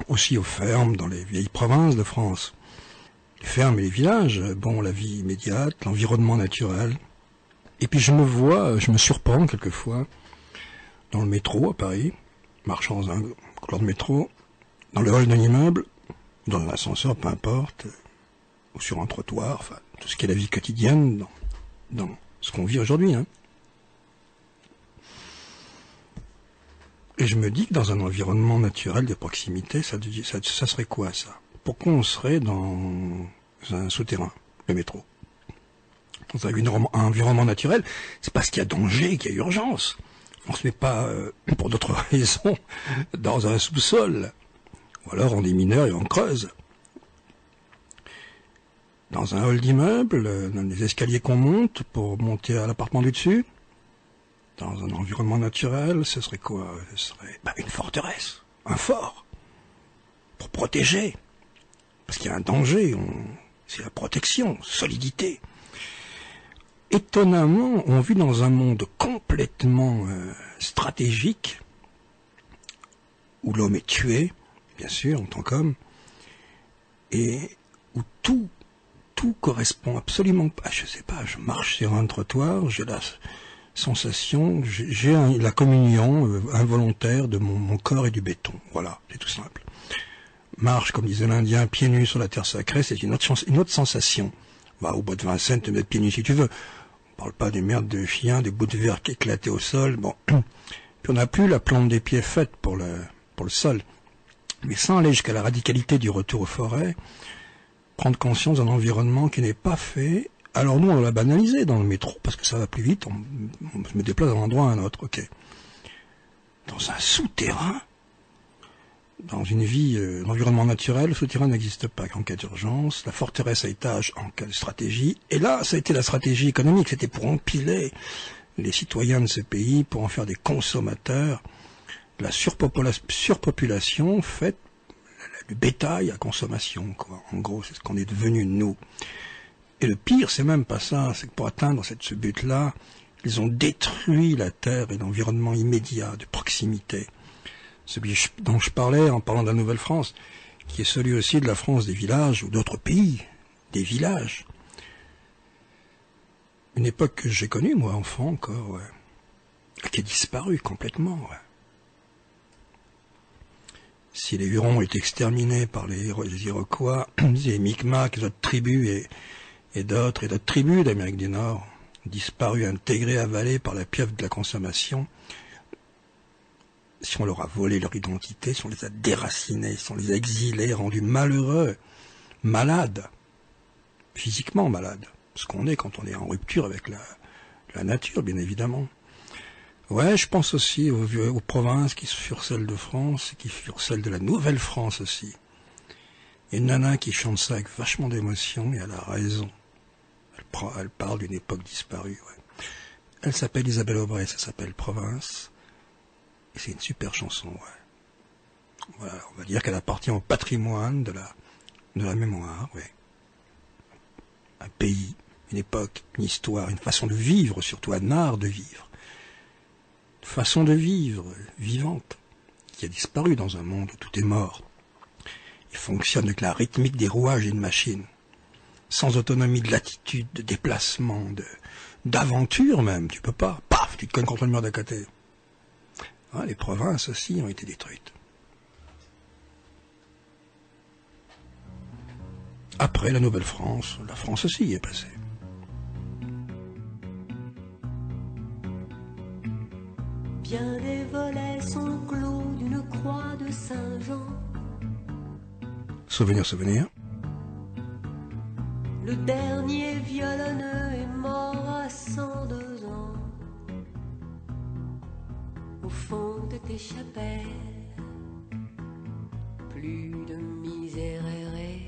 aussi aux fermes dans les vieilles provinces de France. Les fermes et les villages, bon, la vie immédiate, l'environnement naturel. Et puis je me surprends quelquefois dans le métro à Paris, marchant dans un couloir de métro, dans le hall d'un immeuble, dans un ascenseur, peu importe, ou sur un trottoir, enfin, tout ce qui est la vie quotidienne dans ce qu'on vit aujourd'hui, hein. Et je me dis que dans un environnement naturel de proximité, ça serait quoi, ça? Pourquoi on serait dans un souterrain, le métro? Dans un environnement naturel, c'est parce qu'il y a danger, qu'il y a urgence. On se met pas, pour d'autres raisons, dans un sous-sol. Ou alors on est mineur et on creuse. Dans un hall d'immeuble, dans les escaliers qu'on monte pour monter à l'appartement du dessus. Dans un environnement naturel, ce serait quoi? Ce serait une forteresse, un fort, pour protéger. Parce qu'il y a un danger, c'est la protection, solidité. Étonnamment, on vit dans un monde complètement stratégique, où l'homme est tué, bien sûr, en tant qu'homme, et où tout correspond absolument pas. Je sais pas, je marche sur un trottoir, j'ai la sensation, j'ai la communion involontaire de mon corps et du béton. Voilà, c'est tout simple. Marche, comme disait l'Indien, pieds nus sur la terre sacrée, c'est une autre sensation. Va au bois de Vincennes, te mettre pieds nus si tu veux. On parle pas des merdes de chiens, des bouts de verre éclatés au sol, bon. Puis on n'a plus la plante des pieds faite pour le sol. Mais sans aller jusqu'à la radicalité du retour aux forêts, prendre conscience d'un environnement qui n'est pas fait. Alors nous, on l'a banalisé dans le métro, parce que ça va plus vite, on se déplace d'un endroit à un autre, ok. Dans un souterrain, dans une vie, l'environnement naturel, le souterrain n'existe pas qu'en cas d'urgence, la forteresse à étage en cas de stratégie, et là, ça a été la stratégie économique, c'était pour empiler les citoyens de ce pays, pour en faire des consommateurs, la surpopulation faite du bétail à consommation, quoi. En gros, c'est ce qu'on est devenu, nous. Et le pire, c'est même pas ça, c'est que pour atteindre ce but-là, ils ont détruit la terre et l'environnement immédiat, de proximité. Celui dont je parlais en parlant de la Nouvelle-France, qui est celui aussi de la France des villages ou d'autres pays, des villages. Une époque que j'ai connue, moi, enfant encore, ouais, qui a disparu complètement, ouais. Si les Hurons étaient exterminés par les Iroquois, les Micmacs, les autres tribus et d'autres tribus d'Amérique du Nord, disparus, intégrés, avalés par la pieuvre de la consommation, si on leur a volé leur identité, si on les a déracinés, si on les a exilés, rendus malheureux, malades, physiquement malades, ce qu'on est quand on est en rupture avec la nature, bien évidemment. Ouais, je pense aussi aux provinces qui furent celles de France, et qui furent celles de la Nouvelle-France aussi. Il y a une nana qui chante ça avec vachement d'émotion, et elle a raison. Elle parle d'une époque disparue, ouais. Elle s'appelle Isabelle Aubray, ça s'appelle Province, et c'est une super chanson, ouais. Voilà, on va dire qu'elle appartient au patrimoine de la mémoire, ouais. Un pays, une époque, une histoire, une façon de vivre, surtout un art de vivre. Une façon de vivre vivante, qui a disparu dans un monde où tout est mort. Il fonctionne avec la rythmique des rouages d'une machine, sans autonomie de latitude, de déplacement, d'aventure même, tu peux pas. Paf, tu te cognes contre le mur d'à côté. Ah, les provinces aussi ont été détruites. Après la Nouvelle-France, la France aussi y est passée. Bien des volets sont clos d'une croix de Saint-Jean. Souvenir, souvenir. Le dernier violonneux est mort à 102 ans. Au fond de tes chapelles, plus de misérérés.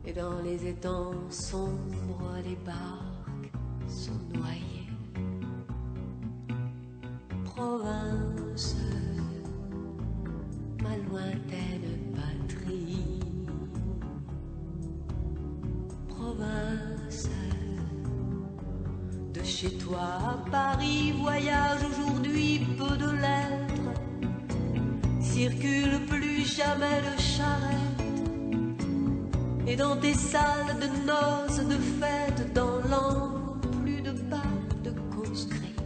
Et dans les étangs sombres, les barques sont noyées. Province, ma lointaine patrie. Province, de chez toi à Paris voyage aujourd'hui peu de lettres. Circule plus jamais de charrette. Et dans tes salles de noces, de fêtes, dans l'an, plus de bas de conscrits.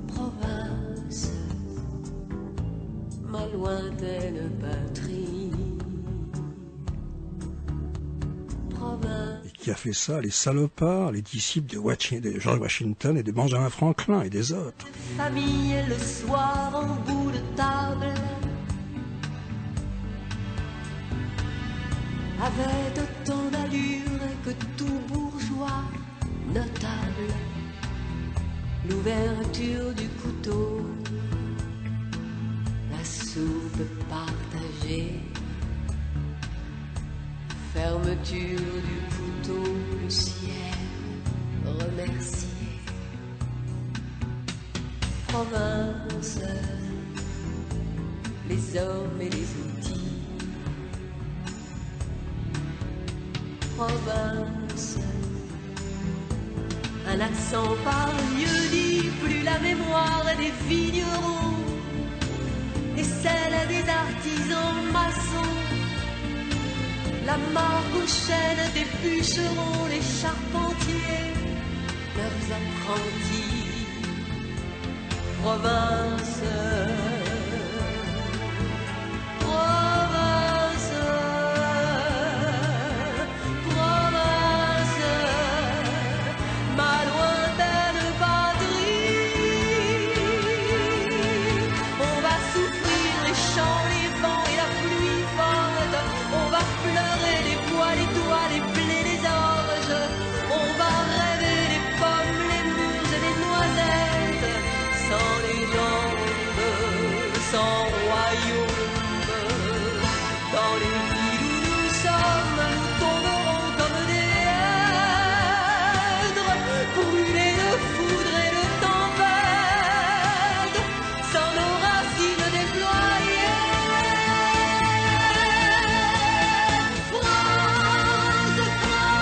Province, ma lointaine patrie. Province. Et qui a fait ça? Les salopards, les disciples de George Washington et de Benjamin Franklin et des autres. Famille le soir en bout de table avait autant d'allure que tout bourgeois notable. L'ouverture du couteau, la soupe partagée, fermeture du couteau, le ciel remercié. Province, les hommes et les outils. Province, un accent par lieu dit, plus la mémoire des vignerons et celle des artisans maçons, la marque aux chaînes des bûcherons, les charpentiers, leurs apprentis. Province, province, province, ma lointaine patrie. On va souffrir les champs, les vents et la pluie forte. On va pleurer les bois, les toits, les blés, les orges. On va rêver les pommes, les mûres et les noisettes. Sans légende, sans royaume, dans les villes où nous sommes, nous tomberons comme des hêtres, brûlés de foudre et de tempête, sans nos racines déployées. France, France,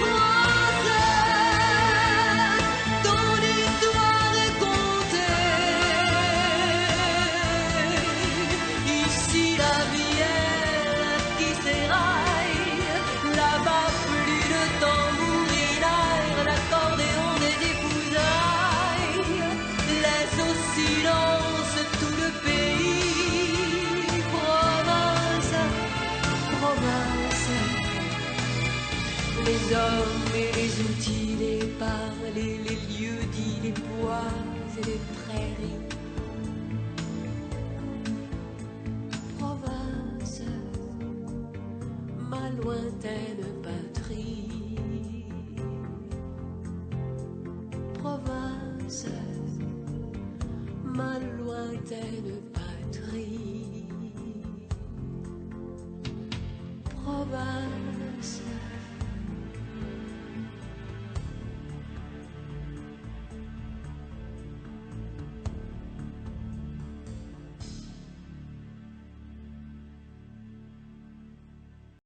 France, ton histoire est comptée. Ici la vie est qui s'éraille, là-bas plus de tambourinaire, l'accordéon des épousailles laisse au silence tout le pays. Province, province, les hommes et les outils, les parlers, les lieux dits, les bois et les prairies. Province, ma lointaine France, ma lointaine patrie.